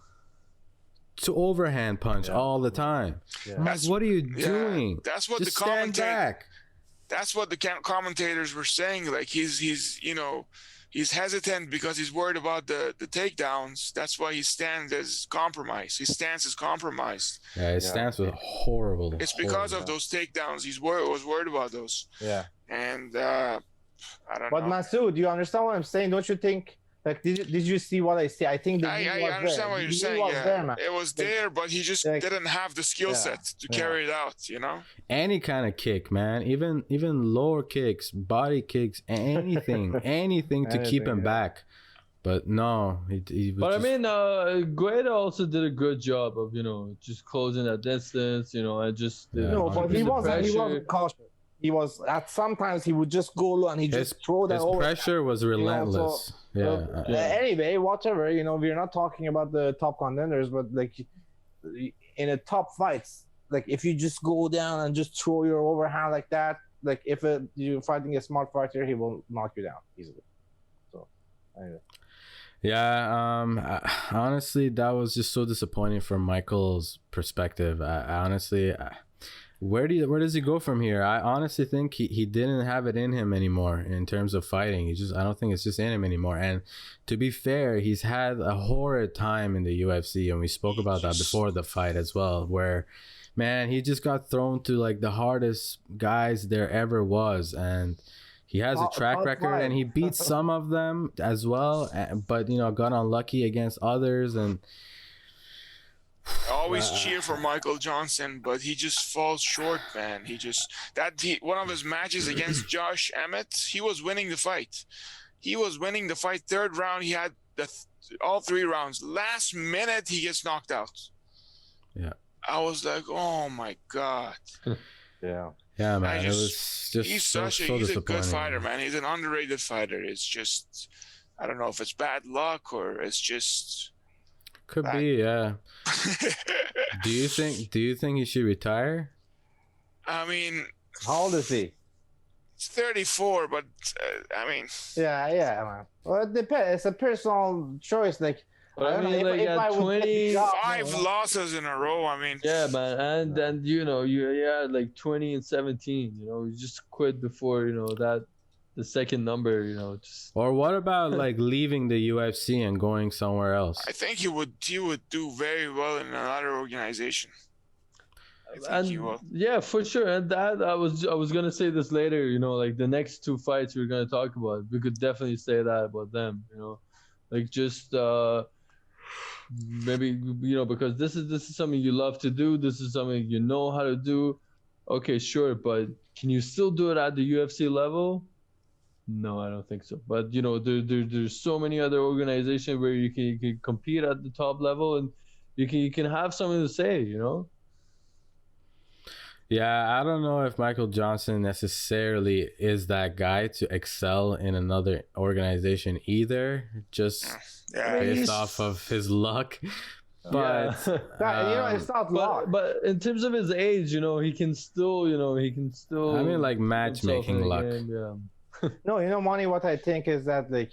to overhand punch all the time. Yeah. What are you doing? That's what Just stand back. That's what the commentators were saying. Like he's you know. He's hesitant because he's worried about the takedowns. That's why his stance is compromised. His stance is compromised. Yeah, his stance was horrible. It's because of those takedowns. Was worried about those. Yeah. And I don't know. But Masood, do you understand what I'm saying? Don't you think? Like, did you see what I see? I think I understand what you're saying. It was there, but he just didn't have the skill set to carry it out. You know. Any kind of kick, man. Even lower kicks, body kicks, anything to keep him back. But no, he was. But I mean, Guida also did a good job of just closing that distance. And just no, but he wasn't cautious. He was sometimes he would just go low and he just throw that over. His pressure was relentless. Anyway, whatever. We're not talking about the top contenders, but like in a top fights, like if you just go down and just throw your overhand like that, like if you're fighting a smart fighter, he will knock you down easily. So anyway. Yeah, honestly, that was just so disappointing from Michael's perspective. Where does he go from here? I honestly think he didn't have it in him anymore in terms of fighting. I don't think it's just in him anymore. And to be fair, he's had a horrid time in the UFC, and we spoke about that before the fight as well, where, man, he just got thrown to like the hardest guys there ever was, and he has a track record, and he beat some of them as well, but got unlucky against others. And I always cheer for Michael Johnson, but he just falls short, man. One of his matches against Josh Emmett, he was winning the fight. Third round, he had all 3 rounds. Last minute, he gets knocked out. Yeah. I was like, oh my God. Yeah. Yeah, man. It was just he's a good fighter, man. He's an underrated fighter. It's just, I don't know if it's bad luck or it's just. Could be, yeah. Do you think he should retire? I mean, how old is he? It's 34, but I mean. Yeah, man. Well, it depends. It's a personal choice. Like, but I mean, if I 25 losses in a row. I mean. Yeah, man, and then you had like 20 and 17. You just quit before that. The second number, Or what about like leaving the UFC and going somewhere else? I think he would do very well in another organization. think he will. Yeah, for sure. And that I was gonna say this later. You know, like the next two fights we're gonna talk about, we could definitely say that about them. You know, like just maybe, you know, because this is something you love to do. This is something you know how to do. Okay, sure, but can you still do it at the UFC level? No, I don't think so. But you know, there's so many other organizations where you can compete at the top level, and you can have something to say. You know. Yeah, I don't know if Michael Johnson necessarily is that guy to excel in another organization either, just based off of his luck. But it's not luck. But in terms of his age, you know, he can still. I mean, like matchmaking luck. Game, yeah. No, you know, Money, what I think is that, like,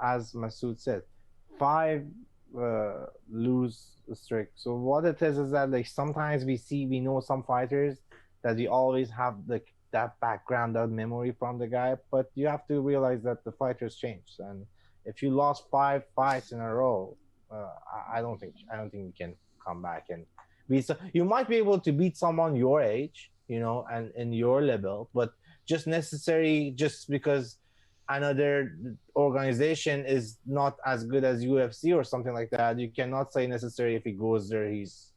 as Masoud said, 5 lose streak. So what it is that, like, sometimes we know some fighters that we always have, like, that background, that memory from the guy, but you have to realize that the fighters change. And if you lost 5 fights in a row, I don't think you can come back and be. So you might be able to beat someone your age, you know, and in your level, but just because another organization is not as good as UFC or something like that, you cannot say necessarily if he goes there he's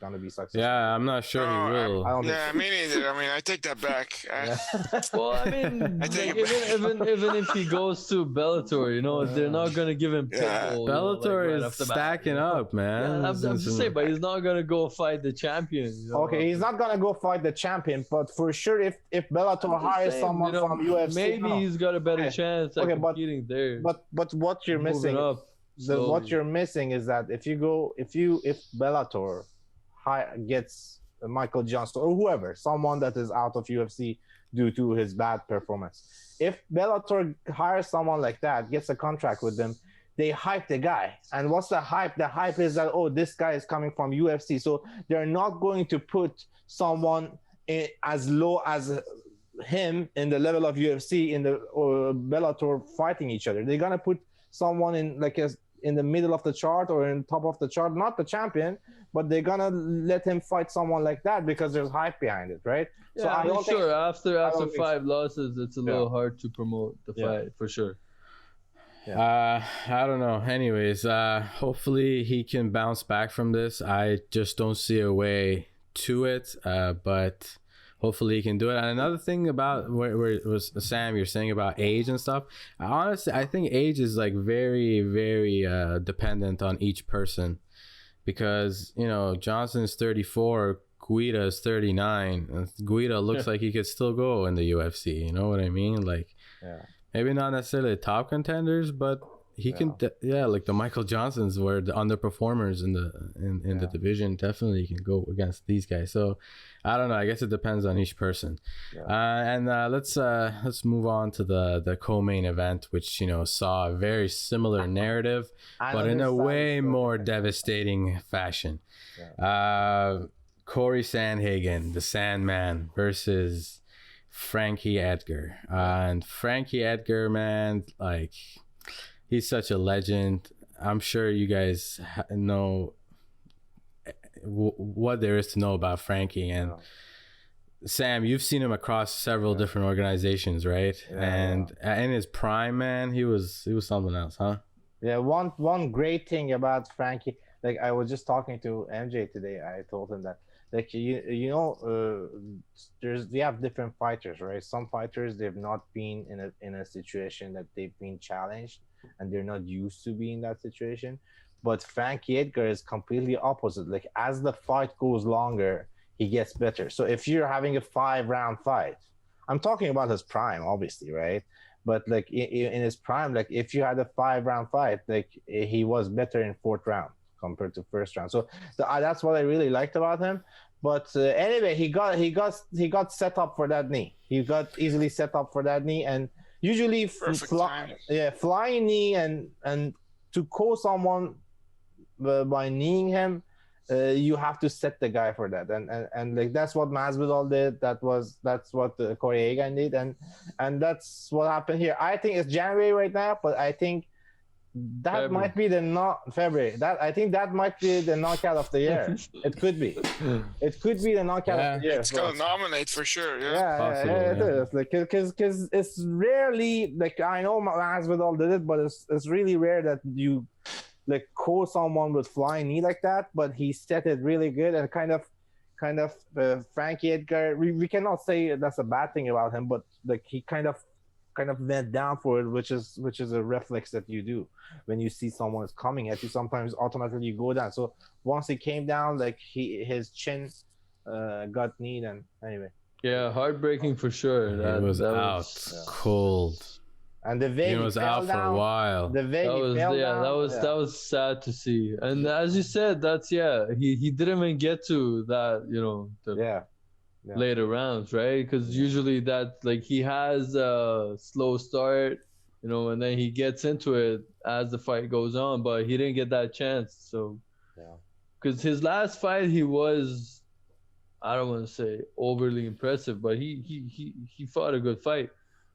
gonna be successful. Yeah, I'm not sure he will. Me neither. I mean, I take that back. Well, I mean, even if he goes to Bellator, you know, they're not gonna give him pitbull. Bellator you know, like is stacking up, man. Yeah, I'm just saying, but he's not gonna go fight the champion. You know? Okay, he's not gonna go fight the champion, but for sure, if Bellator hires someone from UFC, maybe he's got a better chance at competing there. But what you're missing. What you're missing is that if Bellator gets Michael Johnson or whoever, someone that is out of UFC due to his bad performance, if Bellator hires someone like that, gets a contract with them, they hype the guy. And what's the hype? The hype is that, oh, this guy is coming from UFC, so they're not going to put someone as low as him in the level of UFC in the Bellator fighting each other. They're gonna put someone in the middle of the chart or in top of the chart, not the champion, but they're gonna let him fight someone like that because there's hype behind it, right? Yeah, so I don't sure. Think, after 5 losses, it's a little hard to promote the fight for sure. I don't know. Anyways, hopefully he can bounce back from this. I just don't see a way to it, but hopefully he can do it. And another thing about where it was, Sam, you're saying about age and stuff. Honestly, I think age is like very, very dependent on each person, because, you know, Johnson is 34, Guida is 39. And Guida looks like he could still go in the UFC. You know what I mean? Like, maybe not necessarily top contenders, but he can. Like the Michael Johnsons were the underperformers in the division. Definitely can go against these guys. So I don't know. I guess it depends on each person. And let's move on to the co-main event, which, you know, saw a very similar narrative, but in a way more devastating fashion. Cory Sandhagen, the Sandman, versus Frankie Edgar. And Frankie Edgar, man, like, he's such a legend. I'm sure you guys know what there is to know about Frankie. And Sam, you've seen him across several different organizations, right? And in his prime, man, he was something else, huh? Yeah, one great thing about Frankie, like I was just talking to MJ today. I told him that, like, you know, we have different fighters, right? Some fighters, they've not been in a situation that they've been challenged, and they're not used to being in that situation. But Frankie Edgar is completely opposite. Like, as the fight goes longer, he gets better. So if you're having a 5-round fight, I'm talking about his prime, obviously, right? But like in his prime, like if you had a 5-round fight, like he was better in 4th round compared to 1st round. So that's what I really liked about him. But anyway, he got set up for that knee. He got easily set up for that knee, and usually flying knee and to call someone by kneeing him, you have to set the guy for that, and like that's what Masvidal did. That's what Cory Sandhagen did, and that's what happened here. I think it's January right now, but I think That February. might be February. I think that might be the knockout of the year. It could be. It could be the knockout of the year. It's gonna nominate for sure. Yeah, it is. Like, because it's rarely, like, I know Masvidal did it, but it's really rare that you like call someone with flying knee like that. But he set it really good and kind of Frankie Edgar. We cannot say that's a bad thing about him, but like he kind of went down for it, which is a reflex that you do when you see someone is coming at you. Sometimes automatically you go down. So once he came down, like his chin got kneed, and anyway. Yeah, heartbreaking for sure. He was out cold. And the way he was out for a while. The way that was sad to see. And as you said, he didn't even get to that, later rounds, right? Because usually that, like, he has a slow start, and then he gets into it as the fight goes on, but he didn't get that chance. So because his last fight, he was, I don't want to say overly impressive, but he fought a good fight.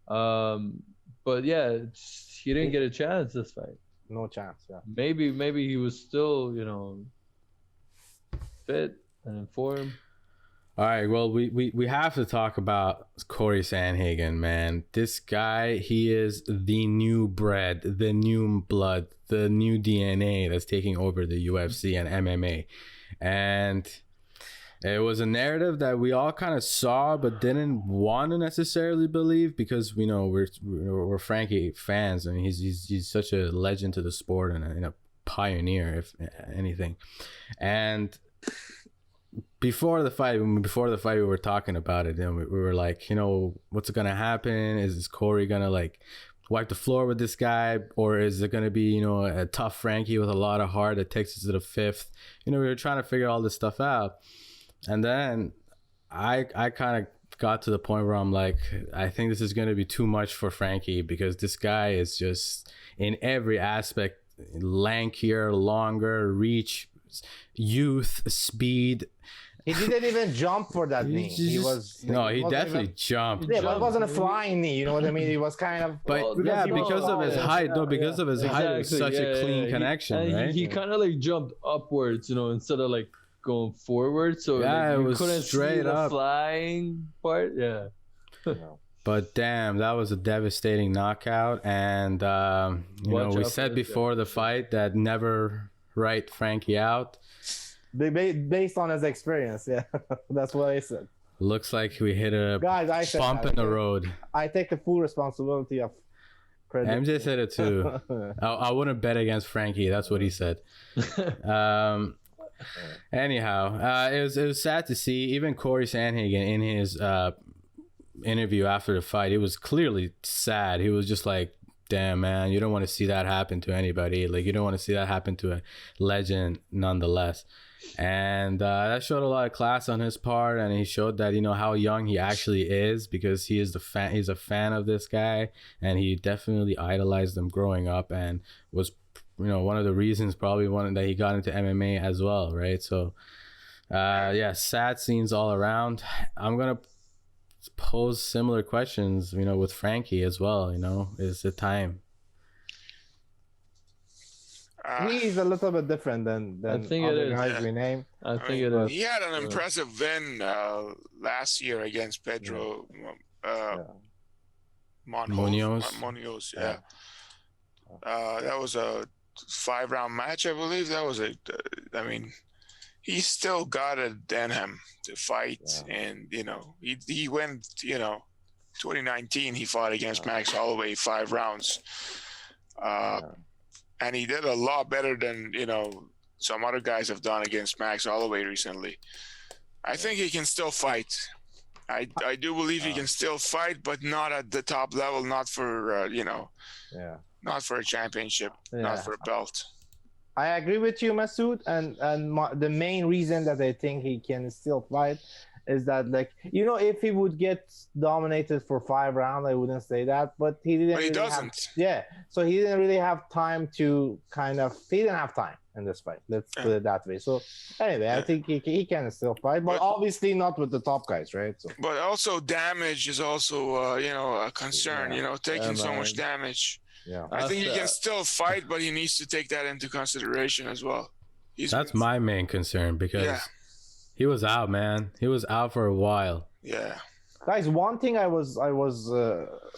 But yeah, he didn't get a chance this fight. No chance. Yeah. Maybe he was still, fit and in form. All right, well, we have to talk about Cory Sandhagen, man. This guy, he is the new bread, the new blood, the new DNA that's taking over the UFC and MMA. And it was a narrative that we all kind of saw but didn't want to necessarily believe, because we know we're Frankie fans. I mean, he's such a legend to the sport and a pioneer, if anything. And before the fight, we were talking about it, and we were like, what's gonna happen? Is Cory gonna like wipe the floor with this guy, or is it gonna be a tough Frankie with a lot of heart that takes us to the fifth? We were trying to figure all this stuff out, and then I kind of got to the point where I'm like, I think this is gonna be too much for Frankie, because this guy is just in every aspect lankier, longer, reach, youth, speed. He didn't even jump for that knee. He definitely jumped. Yeah, but it wasn't a flying knee. You know what I mean? It was kind of. But because of his height. No, because of his height, it was such a clean connection, right? He kind of like jumped upwards, instead of like going forward. So it was couldn't straight see the up. flying part. Yeah. But damn, that was a devastating knockout. And we said before the fight that never write Frankie out. Based on his experience, that's what I said. Looks like we hit a bump in the road. I take the full responsibility of predicting. MJ said it too. I wouldn't bet against Frankie. That's what he said. Anyhow, it was sad to see. Even Cory Sandhagen in his interview after the fight, he was clearly sad. He was just like, damn, man, you don't want to see that happen to anybody. Like, you don't want to see that happen to a legend nonetheless. And that showed a lot of class on his part, and he showed that how young he actually is, because he's a fan of this guy, and he definitely idolized him growing up, and was one of the reasons probably that he got into MMA as well, right? So sad scenes all around. I'm gonna pose similar questions with Frankie as well. Is it time? He's a little bit different than I think other it is. guys we name. I think it is. He had an impressive win last year against Pedro Munoz. Yeah. That was a 5-round match, I believe. That was he still got it in him to fight, and he went. 2019 he fought against Max Holloway 5 rounds. And he did a lot better than, some other guys have done against Max Holloway recently. I think he can still fight. I do believe he can still fight, but not at the top level, not for, not for a championship, not for a belt. I agree with you, Masoud. And the main reason that I think he can still fight is that, like, if he would get dominated for 5 rounds, I wouldn't say that, but he didn't. But he doesn't. So he didn't really have time to he didn't have time in this fight. Let's put it that way. So anyway, I think he can still fight, but obviously not with the top guys, right? So. But also damage is also, a concern. Taking so much damage. Yeah. I think he can still fight, but he needs to take that into consideration as well. That's my main concern because Yeah. he was out, man. He was out for a while. Yeah. Guys, one thing I was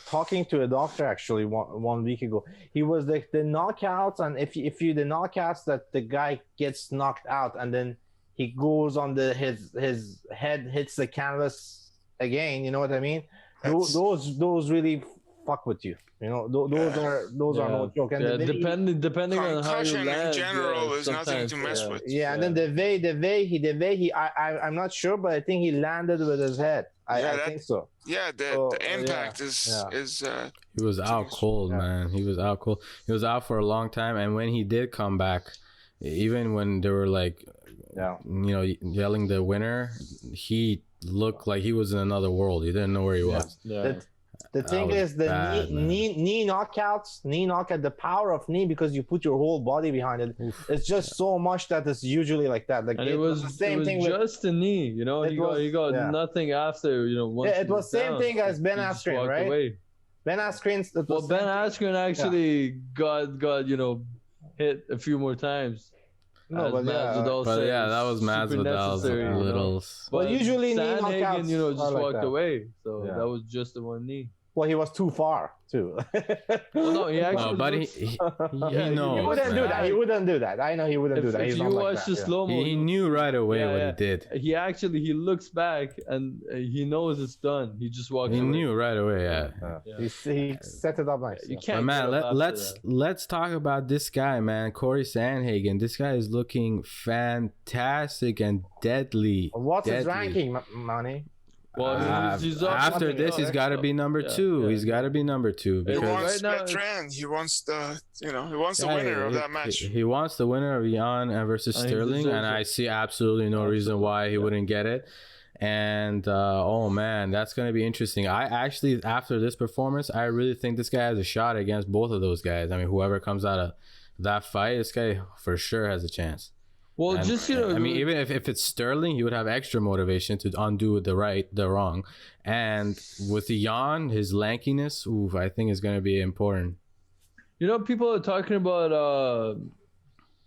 talking to a doctor actually one week ago. He was the knockouts, and if you the knockouts that the guy gets knocked out and then he goes on his head hits the canvas again. You know what I mean? Those really fuck with you. You know, those are no joke. And depending on how you Concussion land, in general is nothing to mess with. Yeah, and then the way he I'm not sure, but I think he landed with his head. I think so. Yeah, the impact is He was out cold, man. He was out cold. He was out for a long time, and when he did come back, even when they were like, yelling the winner, he looked like he was in another world. He didn't know where he was. Yeah. The thing is the knee knockouts, the power of knee, because you put your whole body behind it. It's just so much that it's usually like that. Like and it was the same thing just a knee, you know. He got nothing after, you know. Once it was same thing as Ben Askren, right? Away. Ben Askren. Well, Ben Askren actually got hit a few more times. No, but that was Masvidal's little. But usually knee knockouts, just walked like away. So that was just the one knee. Well, he was too far too. Well, no, he actually. But he knows. He wouldn't do that. He wouldn't do that. I know he wouldn't do that. If you watch the slow mo, he knew right away what he did. He looks back and he knows it's done. He just walks. He away. knew right away. He set it up nice. You can't. But man, let's talk about this guy, man. Cory Sandhagen. This guy is looking fantastic and deadly. What's his ranking, Manny? Well, he's after this, he's got to be number two. Yeah. He's got to be number two because he wants right now, he wants the winner of that match. He wants the winner of Jan versus Sterling, and I see absolutely no reason why he wouldn't get it. And oh man, that's gonna be interesting. I actually, after this performance, I really think this guy has a shot against both of those guys. I mean, whoever comes out of that fight, this guy for sure has a chance. Well, and, I mean, even if it's Sterling, he would have extra motivation to undo the wrong. And with Jan, his lankiness, I think is going to be important. You know, people are talking about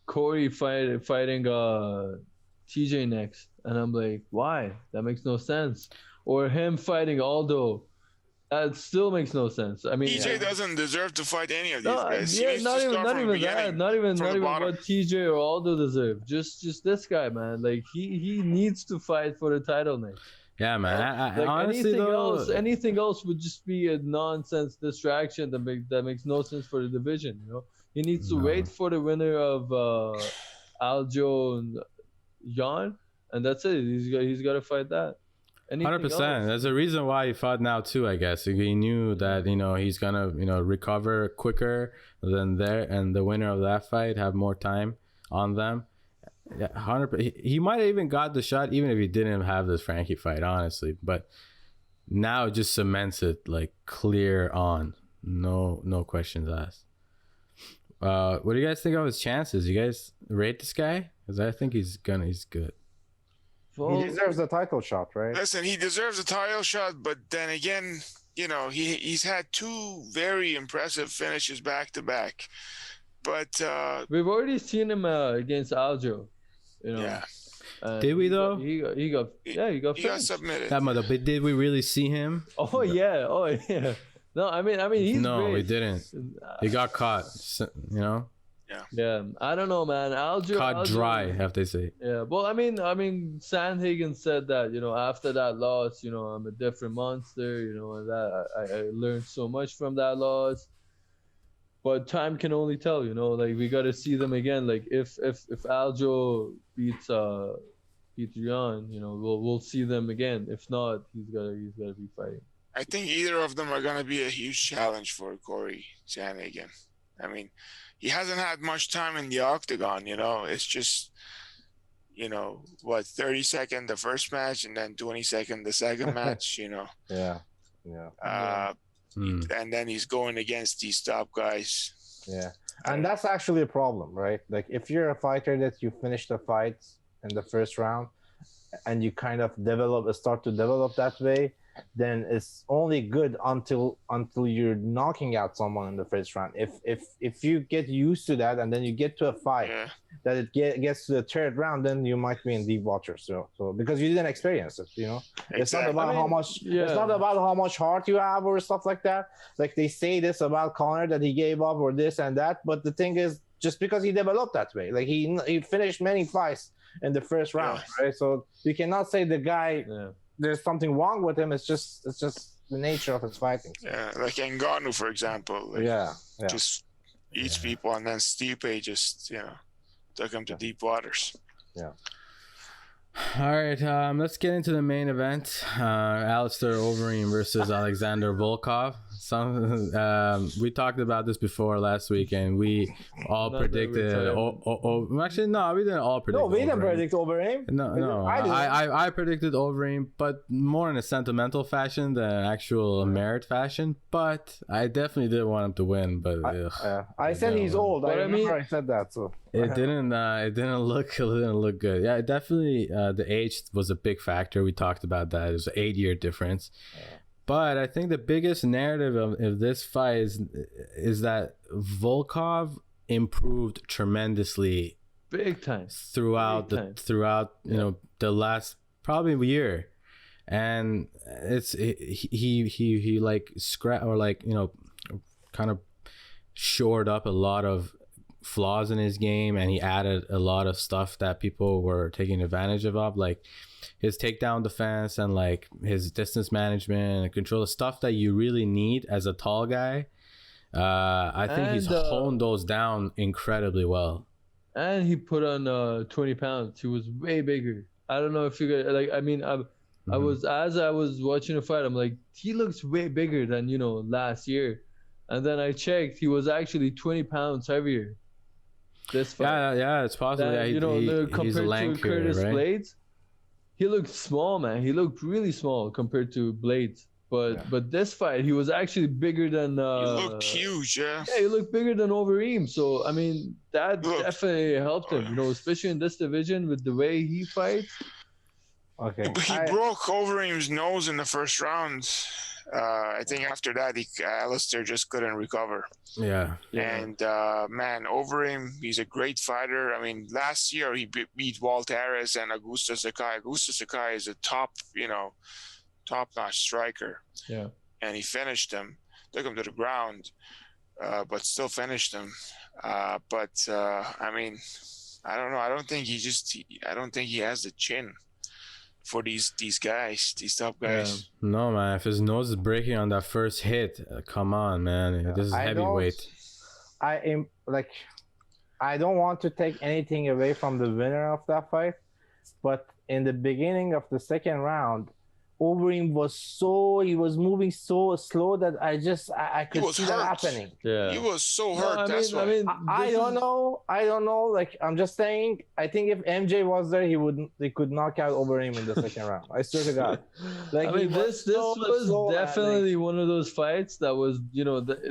Cory fighting TJ next, and I'm like, why? That makes no sense. Or him fighting Aldo. That still makes no sense. I mean, TJ doesn't deserve to fight any of these guys. Yeah, not even that. Not even what TJ or Aldo deserve. Just this guy, man. Like he needs to fight for the title next. Yeah, man. I honestly, anything else would just be a nonsense distraction that makes no sense for the division. You know, he needs to wait for the winner of Aljo and Jan, and that's it. He's got to fight that. 100%. There's a reason why he fought now too. I guess he knew that he's gonna recover quicker than and the winner of that fight have more time on them. Yeah, 100%. He might have even got the shot even if he didn't have this Frankie fight, honestly. But now it just cements it like clear on, no questions asked. What do you guys think of his chances? You guys rate this guy? Because I think he's good. He deserves the title shot, right? Listen, he deserves a title shot, but then again, he's had two very impressive finishes back to back. But we've already seen him against Aljo. Yeah. Did we though? He got submitted. But did we really see him? Oh yeah. No, I mean he's great. We didn't. He got caught. Yeah, I don't know, man. Caught dry, have they say. Yeah, well, I mean, Sandhagen said that, after that loss, I'm a different monster, and that I learned so much from that loss. But time can only tell, like we got to see them again. Like if Aljo beats Jan, we'll see them again. If not, he's gotta be fighting. I think either of them are gonna be a huge challenge for Cory Sandhagen. I mean, he hasn't had much time in the octagon, It's just, 30 seconds the first match and then 20 seconds the second match, Yeah. And then he's going against these top guys. Yeah. And that's actually a problem, right? Like if you're a fighter that you finish the fight in the first round and you kind of start to develop that way, then it's only good until you're knocking out someone in the first round. If you get used to that and then you get to a fight that it gets to the third round, then you might be in deep water. So because you didn't experience it, it's not about how much. It's not about how much heart you have or stuff like that. Like they say this about Conor, that he gave up or this and that, but the thing is, just because he developed that way, like he finished many fights in the first round, right? So you cannot say the guy there's something wrong with him. It's just the nature of his fighting. Yeah, like Ngannou, for example. Like, just eats people, and then Stipe just took him to deep waters. Yeah. All right, let's get into the main event. Alistair Overeem versus Alexander Volkov. We talked about this before last week, and we all predicted. Actually, no, we didn't all predict. No, we didn't predict Overeem. No, I predicted Overeem, but more in a sentimental fashion than actual merit fashion. But I definitely did want him to win. But I said he's old. I remember I said that. So it didn't look good. Yeah, definitely. The age was a big factor. We talked about that. It was an 8-year difference. But I think the biggest narrative of this fight is that Volkov improved tremendously, big time, throughout the last probably year, and he like kind of shored up a lot of flaws in his game, and he added a lot of stuff that people were taking advantage of, like his takedown defense and like his distance management and control, the stuff that you really need as a tall guy. I think he's honed those down incredibly well. And he put on 20 pounds. He was way bigger. I don't know if you guys like. I mean, I was watching the fight, I'm like, he looks way bigger than last year, and then I checked, he was actually 20 pounds heavier. This fight. Yeah, it's possible. Compared he's lankier, to Curtis right? Blades, he looked small, man. He looked really small compared to Blades. But this fight, he was actually bigger than. He looked huge, Yeah, he looked bigger than Overeem. So I mean, that definitely helped him. Especially in this division with the way he fights. Okay. He broke Overeem's nose in the first round. I think after that, Alistair just couldn't recover. Yeah. And man, Overeem, he's a great fighter. I mean, last year he beat Walt Harris and Augusto Sakai. Augusto Sakai is a top-notch striker. Yeah. And he finished him, took him to the ground, but still finished him. I mean, I don't know. I don't think he has the chin for these guys, these top guys. Yeah. No, man. If his nose is breaking on that first hit, come on, man. This is heavyweight. I don't want to take anything away from the winner of that fight, but in the beginning of the second round, Overeem was moving so slow that I could see that happening. Yeah, he was so hurt. I don't know. Like, I'm just saying, I think if MJ was there, he could knock out Overeem in the second round. I swear to God. Like, this was definitely one of those fights that was,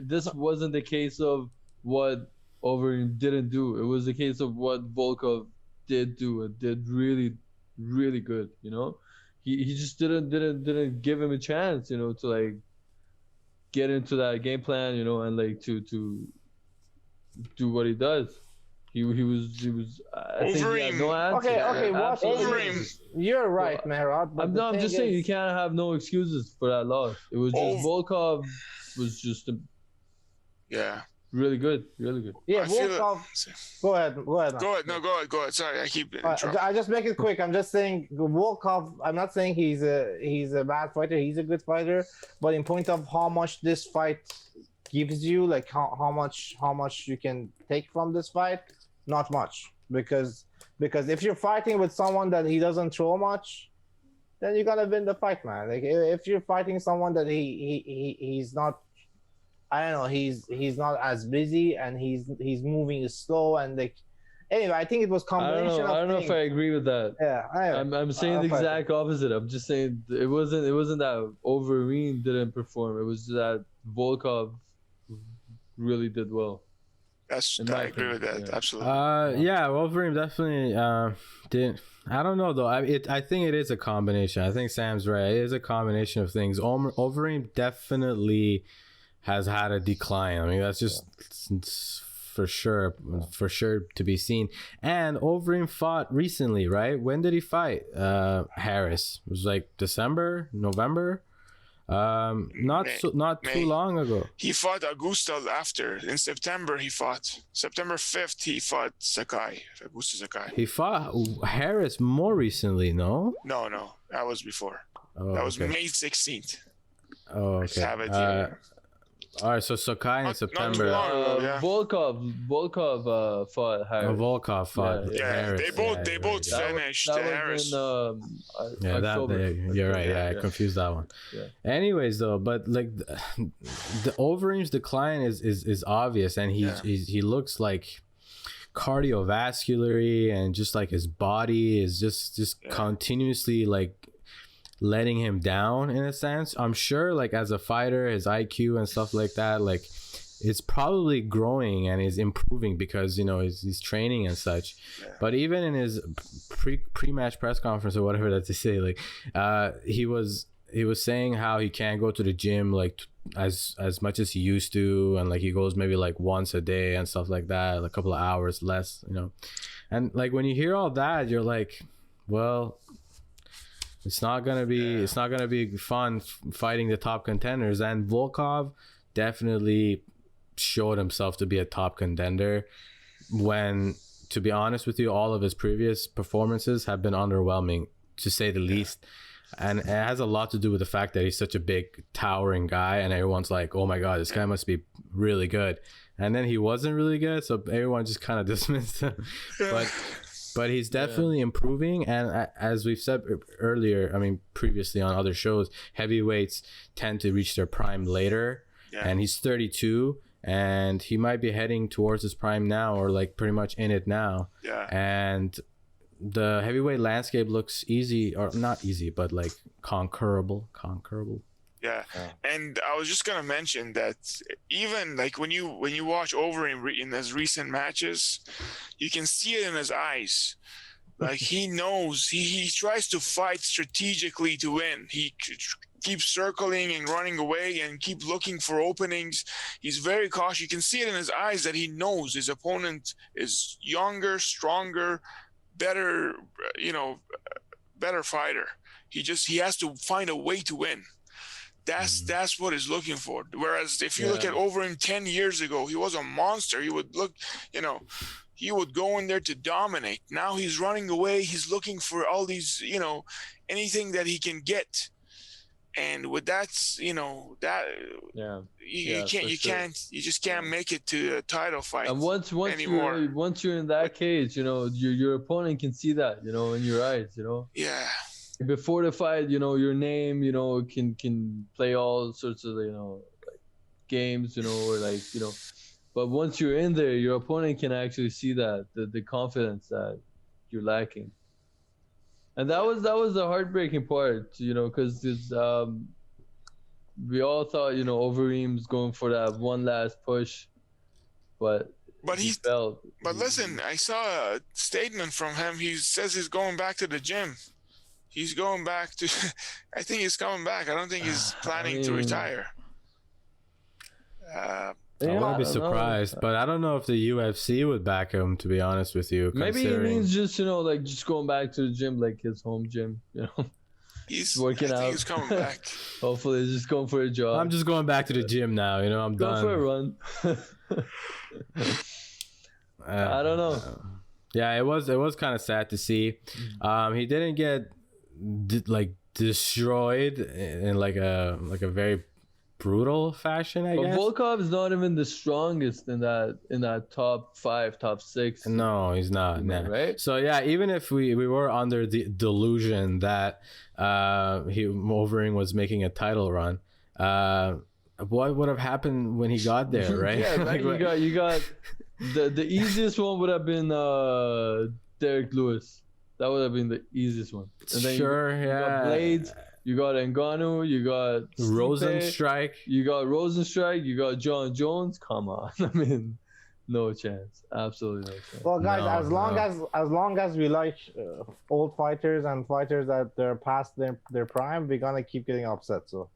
this wasn't the case of what Overeem didn't do. It was the case of what Volkov did do and did really, really good. He just didn't give him a chance, to like get into that game plan, and like to do what he does. He was. I think he had no answer. Okay. Overeem. You're right, Merad. I'm just saying you can't have no excuses for that loss. It was just Volkov was just really good. Yeah, Volkov. Go ahead. Go ahead. Sorry, I keep interrupting. I just make it quick. I'm just saying Volkov. I'm not saying he's a bad fighter. He's a good fighter. But in point of how much this fight gives you, like how much you can take from this fight, not much. Because if you're fighting with someone that he doesn't throw much, then you gotta win the fight, man. Like if you're fighting someone that he's not. I don't know. He's not as busy and he's moving slow and like. Anyway, I think it was combination. I don't know if I agree with that. Yeah, I'm saying the exact opposite. I'm just saying it wasn't that Overeem didn't perform. It was that Volkov really did well. I agree with that. Yeah. Absolutely. Overeem definitely didn't. I don't know though. I think it is a combination. I think Sam's right. It is a combination of things. Overeem definitely has had a decline. I mean, that's just for sure to be seen. And Overeem fought recently, right? When did he fight? Harris. It was like December, November. Not too long ago. He fought Augusta after. In September, he fought. September 5th, he fought Augusta Sakai. He fought Harris more recently, no? No, that was before. Oh, that was okay. May 16th. Oh, okay. I have it here. All right, so Sakai in September. Not too long ago, yeah. Volkov fought Harris. Volkov fought Harris. They both finished Harris. You're right. I confused that one. Yeah. Anyways, though, but like the Overeem's decline is obvious, and he looks like cardiovascular, and just like his body is just continuously like letting him down in a sense. I'm sure like as a fighter, his IQ and stuff like that, like it's probably growing and is improving because, you know, he's training and such. But even in his pre-match press conference or whatever that they say, like he was saying how he can't go to the gym like as much as he used to, and like he goes maybe like once a day and stuff like that, like a couple of hours less, you know. And like when you hear all that, you're like, well, it's not gonna be fun fighting the top contenders. And Volkov definitely showed himself to be a top contender when, to be honest with you, all of his previous performances have been underwhelming, to say the least. And it has a lot to do with the fact that he's such a big, towering guy, and everyone's like, oh my god, this guy must be really good. And then he wasn't really good, so everyone just kind of dismissed him. But he's definitely improving, and as we've said earlier, I mean previously on other shows, heavyweights tend to reach their prime later, and he's 32, and he might be heading towards his prime now, or like pretty much in it now. And the heavyweight landscape looks easy, or not easy, but like conquerable. Yeah, and I was just gonna mention that even like when you watch Overeem in his recent matches, you can see it in his eyes. Like he knows he tries to fight strategically to win. He keeps circling and running away and keep looking for openings. He's very cautious. You can see it in his eyes that he knows his opponent is younger, stronger, better, better fighter. He has to find a way to win. That's what he's looking for. Whereas if you look at Overeem 10 years ago, he was a monster. He would he would go in there to dominate. Now he's running away. He's looking for all these, anything that he can get. And with that, you just can't make it to a title fight. And once you're in that cage, your opponent can see that, in your eyes, Yeah. Before the fight, your name, can play all sorts of, like games, or like, but once you're in there, your opponent can actually see that, the confidence that you're lacking. And that was the heartbreaking part, because we all thought, Overeem's going for that one last push, but he felt. But listen, I saw a statement from him. He says he's going back to the gym. He's going back to. I think he's coming back. I don't think he's planning to retire. I wouldn't be surprised, but I don't know if the UFC would back him, to be honest with you. Maybe he means just, just going back to the gym, like his home gym, He's working out. He's coming back. Hopefully he's just going for a jog. I'm just going back to the gym now, I'm done. Go for a run. I don't know. Yeah, it was kind of sad to see. He didn't get destroyed in like a very brutal fashion, I guess. But Volkov is not even the strongest in that top 5, top 6. No, he's not. Nah. Right? So yeah, even if we were under the delusion that Overeem was making a title run, what would have happened when he got there, right? Yeah, like, you got the easiest one would have been Derek Lewis. That would have been the easiest one. And then you got Blades. You got Ngannou, you got Rosenstrike. You got John Jones. Come on. I mean, No chance. Absolutely no chance. Well, guys, No, as long as we like old fighters and fighters that they're past their prime, we're gonna keep getting upset. So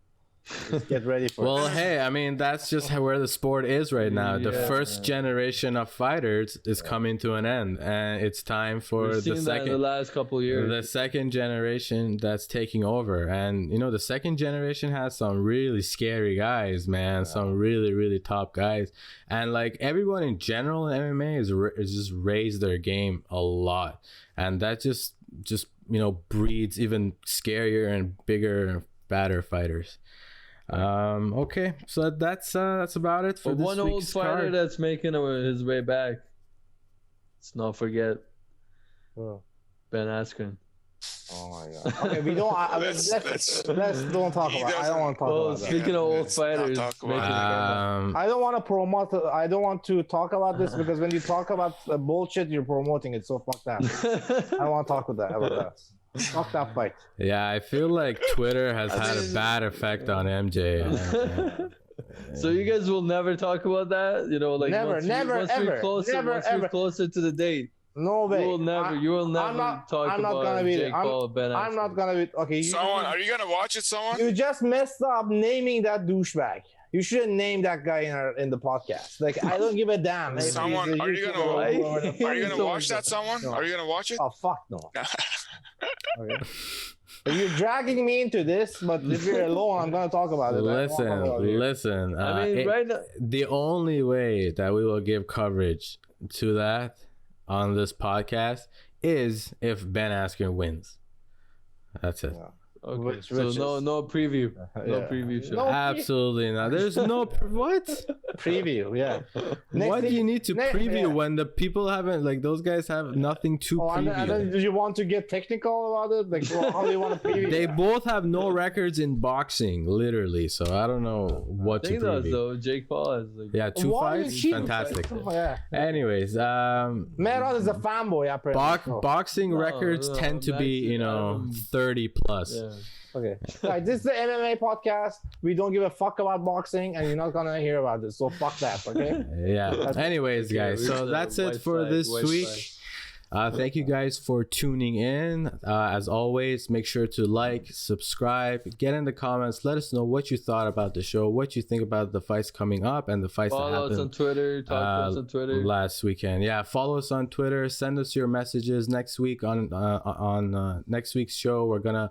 just get ready for Well, it. hey, I mean, that's just where the sport is right now. The Yeah, first generation of fighters is coming to an end, and it's time for We've the seen that in the second. last couple of years. The second generation that's taking over, and you know the second generation has some really scary guys, man. Some really top guys, and like everyone in general in MMA is just raised their game a lot, and that just you know breeds even scarier and bigger, badder fighters. Okay, so that's about it for But this one old week's fighter card. that's making his way back. Let's not forget Oh. Ben Askren. Oh my god. Okay, we don't. Let's don't talk He about. I don't want to talk Oh, about that. speaking of old let's not fighters, talk about making it. I don't want to promote. I don't want to talk about this because when you talk about bullshit, you're promoting it. So fuck that. I don't want to talk about that. Fuck that fight. Yeah, I feel like Twitter has had a bad effect on MJ. So you guys will never talk about that, you know, like Never, once never, once ever, we're closer, never, once ever. we're closer to the date. No way. You will never talk I'm not about gonna be. Jake Paul, Ben I'm not Askren. gonna be. Okay. Someone, are you gonna watch it? Someone? You just messed up naming that douchebag. You shouldn't name that guy in the podcast. Like I don't give a damn. If he's Someone, a are you YouTuber gonna- or whoever the Are fuck. Are you gonna So watch that? Someone? No. Are you gonna watch it? Oh fuck no. Okay. You're dragging me into this, but if you're alone, I'm gonna talk about it. Listen. I mean, right now, The only way that we will give coverage to that on this podcast is if Ben Askren wins. That's it. okay. Which So is- no preview, no Yeah. preview show. No. Absolutely not. There's no what? Preview, yeah. What do you need to preview yeah. when the people haven't like those guys have nothing to Oh, and preview? then do you want to get technical about it? Like, well, how do you want to preview? They that? both have no records in boxing, literally. So I don't know what I to think that preview. though, Jake Paul has like Yeah, two Why do you fights, keep- fantastic. Yeah. Anyways, Meron is a fanboy, apparently. boxing No, records no, tend to be, you know, 30 plus. yeah. Okay. Guys, this is the MMA podcast. We don't give a fuck about boxing, and you're not gonna hear about this. So fuck that, okay? Yeah. Anyways, guys, we're so the that's it white for side, this white week. side. Thank you guys for tuning in. As always, make sure to like, subscribe, get in the comments. Let us know what you thought about the show, what you think about the fights coming up and the fights that Follow us on happened Twitter. Talk to us on Twitter. last weekend. Yeah, follow us on Twitter. Send us your messages next week on next week's show. We're gonna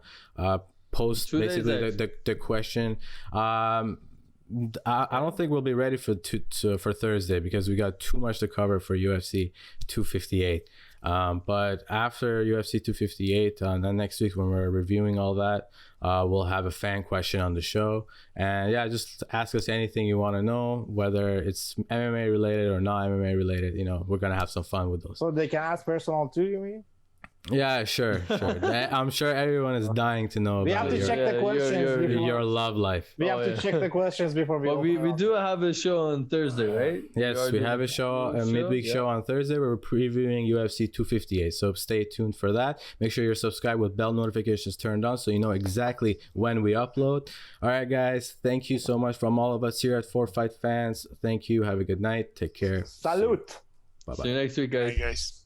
post 2 days basically the question. I don't think we'll be ready for Thursday because we got too much to cover for UFC 258. But after UFC 258, then next week when we're reviewing all that, we'll have a fan question on the show. And yeah, just ask us anything you want to know, whether it's MMA related or not MMA related. You know, we're gonna have some fun with those. So they can ask personal too, you mean? Yeah, sure. I'm sure everyone is dying to know We about have to check the your- questions before. your love life. We have Oh, to yeah. check the questions before we. But we open up. do have a show on Thursday, right? Yes, we have a show, a midweek show on Thursday. We're previewing UFC 258, so stay tuned for that. Make sure you're subscribed with bell notifications turned on so you know exactly when we upload. All right, guys, thank you so much from all of us here at 4Fight Fans. Thank you. Have a good night. Take care. Salute. Bye-bye. See you next week, guys. Hey guys.